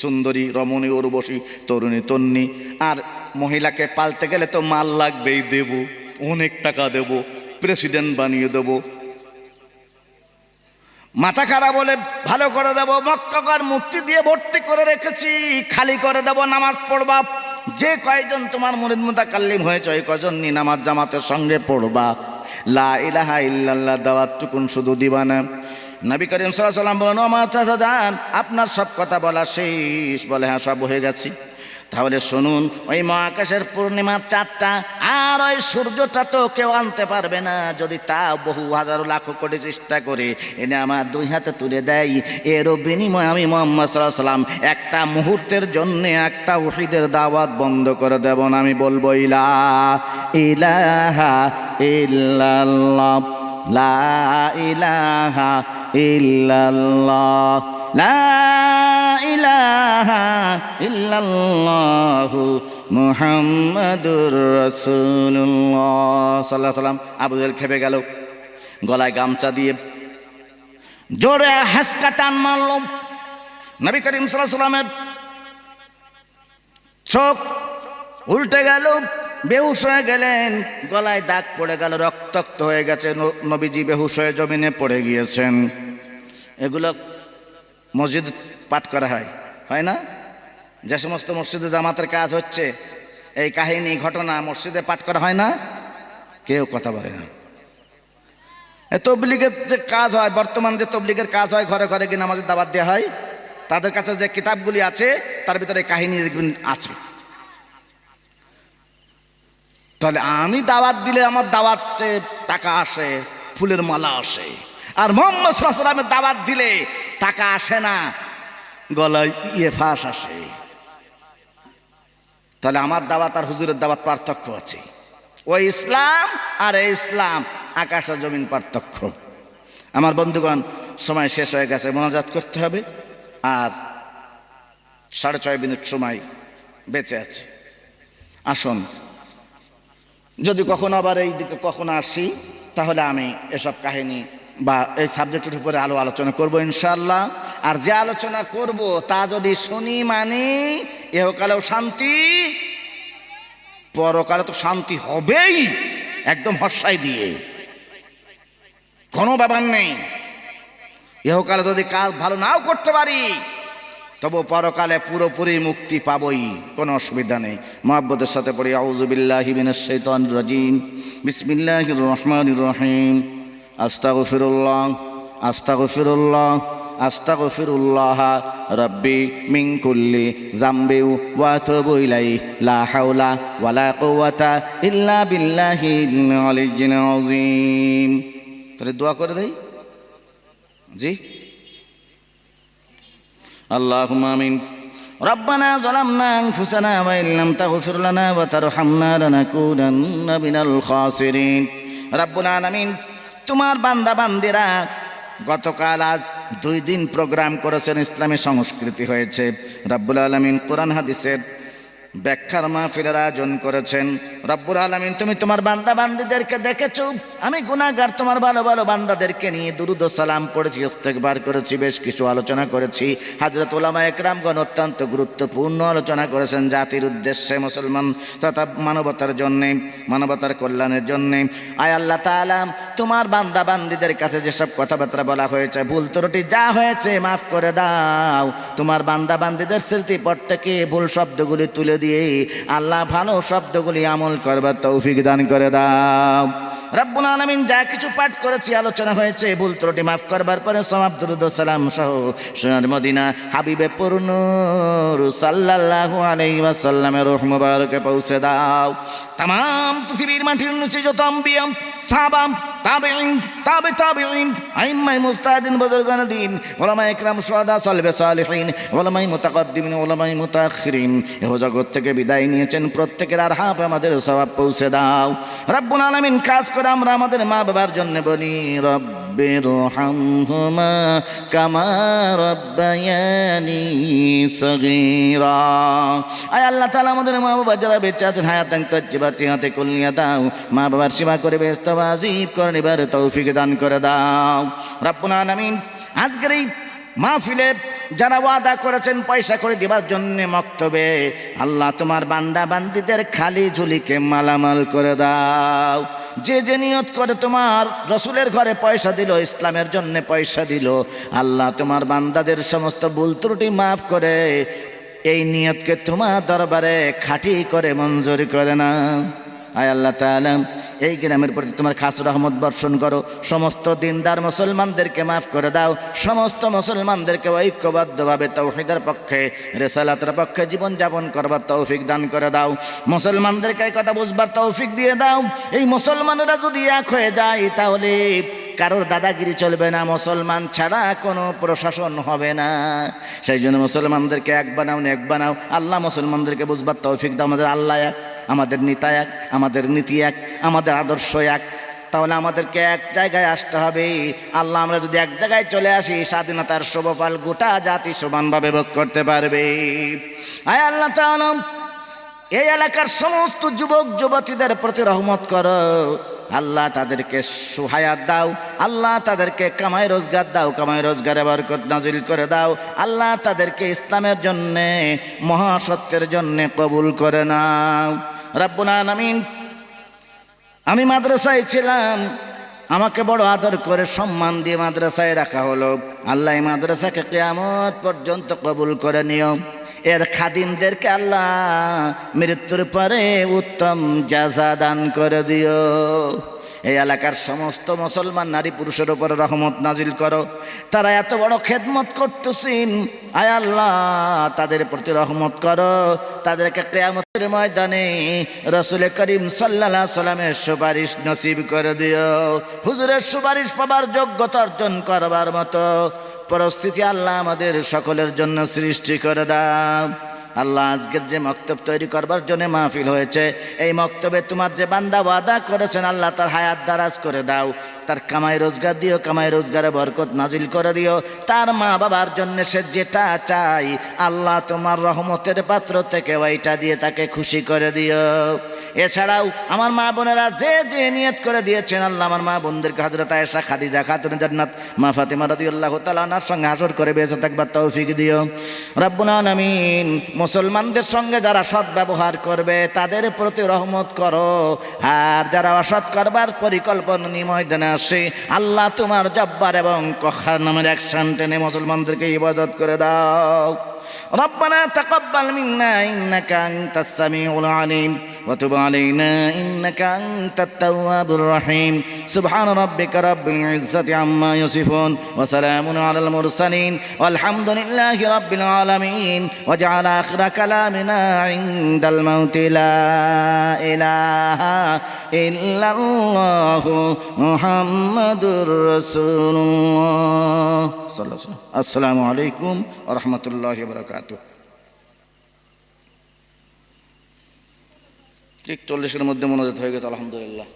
সুন্দরী, রমণী, উর্বশী, তরুণী, তন্নি। আর মহিলাকে পালতে গেলে তো মাল লাগবেই, দেব, অনেক টাকা দেব, প্রেসিডেন্ট বানিয়ে দেব। মাথা খারাপ হলে ভালো করে দেব, মক্কা ঘর মুক্তি দিয়ে ভর্তি করে রেখেছি, খালি করে দেব, নামাজ পড়বা। যে কয়জন তোমার মুরিদ মুতাকাল্লিম হয়েছে ওই কয়জন নি নামাজ জামাতের সঙ্গে পড়বা। লা ইলাহা ইল্লাল্লাহ দাওয়াতটুকুন শুধু দিবা না। নবী করিম সাল্লাল্লাহু আলাইহি ওয়াসাল্লাম বলেন, ও মা চাচাজান, আপনার সব কথা বলা শেষ? বলে, হ্যাঁ সব হয়ে গেছি। তাহলে শুনুন, ওই মহাকাশের পূর্ণিমার চাঁদটা আর ওই সূর্যটা তো কেউ আনতে পারবে না, যদি তা বহু হাজার লাখ কোটি চেষ্টা করে এনে আমার 2 হাতে তুলে দেয়, এরও বিনিময়ে আমি মুহাম্মদ সাল্লাল্লাহু আলাইহি ওয়াসাল্লাম একটা মুহূর্তের জন্য একটা তাওহীদের দাওয়াত বন্ধ করে দেব না। আমি বলবো লা ইলাহা ইল্লাল্লাহ, লা ইলাহা ইল্লাল্লাহ, লা ইলাহা ইল্লাল্লাহু মুহাম্মাদুর রাসূলুল্লাহ সাল্লাল্লাহু আলাইহি সাল্লাম। আবু জেহেল খেপে গেল, গলায় গামছা দিয়ে জোরে হাসকা টান মারল। নবী করিম সাল্লাল্লাহু আলাইহি সাল্লামের চোখ উল্টে গেল, বেহুশ হয়ে গেলেন, গলায় দাগ পড়ে গেল, রক্তাক্ত হয়ে গেছে, নবীজি বেহুশ হয়ে জমিনে পড়ে গিয়েছেন। এগুলো মসজিদ পাঠ করা হয় না? যে সমস্ত মসজিদে জামাতের কাজ হচ্ছে এই কাহিনী ঘটনা মসজিদে পাঠ করা হয় না? কেউ কথা বলে না। তবলিগের যে কাজ হয়, বর্তমান যে তবলিগের কাজ হয়, ঘরে ঘরে গিয়ে নামাজের দাওয়াত দেওয়া হয়, তাদের কাছে যে কিতাবগুলি আছে তার ভিতরে কাহিনী আছে। তাহলে আমি দাওয়াত দিলে আমার দাওয়াতে টাকা আসে, ফুলের মালা আসে, আর মুহাম্মদ সাল্লাল্লাহু আলাইহি ওয়াসাল্লামের দাওয়াত দিলে টাকা আসে না, গলায় ফাঁস আসে। তাহলে আমার দাওয়াত আর হুজুরের দাওয়াত পার্থক্য আছে। ওই ইসলাম আর এই ইসলাম আকাশ আর জমিন পার্থক্য। আমার বন্ধুগণ, সময় শেষ হয়ে গেছে, মোনাজাত করতে হবে, আর 6.5 মিনিট সময় বেঁচে আছে। আসুন, যদি কখনো আবার এই দিকে কখনো আসি তাহলে আমি এসব কাহিনী বা এই সাবজেক্টের উপরে আলোচনা করব ইনশাআল্লাহ। আর যে আলোচনা করব তা যদি শুনি মানি, ইহকালেও শান্তি, পরকালে তো শান্তি হবেই, একদম হর্ষাই দিয়ে, কোনো ব্যাপার নেই। ইহকালে যদি কাজ ভালো নাও করতে পারি তবু পরকালে পুরোপুরি মুক্তি পাবই, কোনো অসুবিধা নেই। মুহাব্বতের সাথে পড়ি আউযু বিল্লাহি মিনাশ শাইতানির রাজিম, বিসমিল্লাহির রহমানির রহিম। আস্তাগফিরুল্লাহ আস্তাগফিরুল্লাহ আস্তাগফিরুল্লাহ রাব্বি মিন কুল্লি যামবি ওয়া আতুবু ইলাইহি লা হাওলা ওয়ালা কুওয়াতা ইল্লা বিল্লাহিল আলিয়্যিল আযীম। তাহলে দোয়া করে দেই জি। اللهم آمين. ربنا ظلمنا أنفسنا وإن لم تغفر لنا وترحمنا لنكونن من الخاسرين. ربنا آمين. তোমার বান্দা বান্দিরা গতকাল আজ 2 দিন প্রোগ্রাম করেছেন, ইসলামী সংস্কৃতি হয়েছে। রব্বুল আলামিন কোরআন হাদিসের ব্যাখ্যার মাহফিলের আয়োজন করেছেন। রব্বুল আলামিন, তুমি তোমার বান্দা বান্দীদেরকে দেখেছো, আমি গুনাহগার তোমার ভালো ভালো বান্দাদেরকে নিয়ে দুরূদ ও সালাম পড়েছি, ইস্তেগফার করেছি, বেশ কিছু আলোচনা করেছি। হযরত উলামা একরামগণ অত্যন্ত গুরুত্বপূর্ণ আলোচনা করেছেন জাতির উদ্দেশ্যে, মুসলমান তথা মানবতার জন্যে, মানবতার কল্যাণের জন্যে। আয় আল্লাহ তাআলা, তোমার বান্দা বান্দীদের কাছে যেসব কথাবার্তা বলা হয়েছে, ভুল ত্রুটি যা হয়েছে মাফ করে দাও। তোমার বান্দা বান্দীদের স্মৃতিপট থেকে ভুল শব্দগুলি তুলে দিয়ে আল্লাহ ভালো শব্দগুলি আমল করবার তৌফিক দান করে দাও। রব্বুল আলামিন, যা কিছু পাঠ করেছি, আলোচনা হয়েছে, ভুল ত্রুটি মাফ করবার পরে সওয়াব দুরূদ ও সালাম সহ সোনার মদিনা হাবিবে পুরনূর সাল্লাল্লাহু আলাইহি ওয়াসাল্লামের রূহ মুবারকে পৌঁছে দাও। तमाम পৃথিবীর মাটির নিচে যত আম্বিয়া, সাহাবা, তাবেঈন, তাবে তাবেঈন, আইম্মায়ে মুজতাহিদিন, বুজুর্গানে দ্বীন, উলামায়ে ইকরাম, শুহাদা, সালেফে সালেহিন, উলামায়ে মুতাকাদ্দিমিন, উলামায়ে মুতাআখিরিন এ জগৎ থেকে বিদায় নিয়েছেন, প্রত্যেকের আরহাম আমাদের সওয়াব পৌঁছে দাও। রব্বুল আলামিন, খাস করে আমরা আমাদের মা বাবার জন্য বলি, রব্বিরহামহুমা কামা রাব্বায়ানি সগীরা। আয় আল্লাহ তাআলা, আমাদের মা বাবা যারা বেঁচে আছেন, হায়াতান তাজ্জিবা চিহাতে কুলিয়া দাও, মা বাবার সেবা করে বেহেশত ওয়াজিব করে নিবার তৌফিক দান করে দাও। রব্বুল আলামিন, আজকের এই মাহফিলে যারা ওয়াদা করেছেন পয়সা করে দিবার জন্য মক্তবে, আল্লাহ তোমার বান্দা বান্দীদের খালি ঝুলিকে মালামাল করে দাও। যে যে নিয়ত করে তোমার রসুলের ঘরে পয়সা দিল, ইসলামের জন্য পয়সা দিল, আল্লাহ তোমার বান্দাদের সমস্ত ভুল ত্রুটি মাফ করে এই নিয়তকে তোমার দরবারে খাঁটি করে মঞ্জুর করে না। আয় আল্লাহ তাআলা, এই গ্রামের প্রতি তোমার খাস রহমত বর্ষণ করো, সমস্ত দিনদার মুসলমানদেরকে মাফ করে দাও, সমস্ত মুসলমানদেরকে ঐক্যবদ্ধভাবে তাওহীদের পক্ষে, রিসালাতের পক্ষে জীবনযাপন করবার তৌফিক দান করে দাও। মুসলমানদেরকে এই কথা বুঝবার তৌফিক দিয়ে দাও। এই মুসলমানেরা যদি এক হয়ে যায় তাহলে কারোর দাদাগিরি চলবে না, মুসলমান ছাড়া কোনো প্রশাসন হবে না। সেই জন্য মুসলমানদেরকে এক বানাও, এক বানাও। আল্লাহ মুসলমানদেরকে বুঝবার তৌফিক দাও। আমাদের আল্লাহ এক, আমাদের নেতা এক, আমাদের নীতি এক, আমাদের আদর্শ এক, তাহলে আমাদেরকে এক জায়গায় আসতে হবে। আল্লাহ, আমরা যদি এক জায়গায় চলে আসি, স্বাধীনতার শুভফল গোটা জাতি সমানভাবে ভোগ করতে পারবে। আয় আল্লাহ তাআলা, এই এলাকার সমস্ত যুবক যুবতীদের প্রতি রহমত করো আল্লাহ, তাদেরকে সুহায়াত দাও আল্লাহ, তাদেরকে কামাই রোজগার দাও, কামাই রোজগারে বরকত নাজিল করে দাও আল্লাহ, তাদেরকে ইসলামের জন্যে মহাসত্যের জন্যে কবুল করে নাও রব্বুল আলামিন। আমি মাদ্রাসায় ছিলাম, আমাকে বড় আদর করে সম্মান দিয়ে মাদ্রাসায় রাখা হলো। আল্লাহ এই মাদ্রাসাকে কিয়ামত পর্যন্ত কবুল করে নিও। এর খাদিমদেরকে আল্লাহ মৃত্যুর পরে উত্তম জাযা দান করে দিও। এই এলাকার সমস্ত মুসলমান নারী পুরুষের উপরে রহমত নাজিল করো। তারা এত বড় খেদমত করতেছেন, আয় আল্লাহ তাদের প্রতি রহমত করো। তাদেরকে কিয়ামতের ময়দানে রাসূল করিম সাল্লাল্লাহু আলাইহি সাল্লামের সুপারিশ নসিব করে দিও। হুজুরের সুপারিশ পাবার যোগ্যতা অর্জন করবার মতো পরিস্থিতি আল্লাহ আমাদের সকলের জন্য সৃষ্টি করে দাও। আল্লাহ, আজকের যে মক্তব তৈরি করবার জন্য মাহফিল হয়েছে, এই মক্তবে তোমার যে বান্দা ওয়াদা করেছেন আল্লাহ, তার হায়াত দারাজ করে দাও, তার কামাই রোজগার দিও, কামাই রোজগারে বরকত নাজিল করে দিও। তার মা বাবার জন্য সে যেটা চাই আল্লাহ তোমার রহমতের পাত্র থেকে ওইটা দিয়ে তাকে খুশি করে দিও। এছাড়াও আমার মা বোনেরা যে যে নিয়ত করে দিয়েছেন আল্লাহ, আমার মা বোনদেরকে হযরত আয়েশা, খাদিজা খাতুন জান্নাত, মা ফাতেমা রাদিয়াল্লাহু তাআলা আনহার সঙ্গে হাসর করে বেঁচে থাকবার তৌফিক দিও রব্বুল আলামিন। মুসলমানদের সঙ্গে যারা সৎ ব্যবহার করবে তাদের প্রতি রহমত করো, আর যারা অসৎ করবার পরিকল্পনা নিয়ে ময়দানে আসে আল্লাহ তোমার জব্বার এবং কখার নামের অ্যাকশন টেনে মুসলমানদেরকে ইবাদত করে দাও। ربنا تقبل منا إنك أنت السميع العليم وتب علينا إنك أنت التواب الرحيم سبحان ربك رب العزة عما يصفون وسلام على المرسلين والحمد لله رب العالمين واجعل آخر كلامنا عند الموت لا إله إلا الله محمد رسول الله صلى الله عليه وسلم السلام عليكم ورحمة الله وبركاته। 40-এর মধ্যে মনোজাত হয়ে গেছে আলহামদুলিল্লাহ।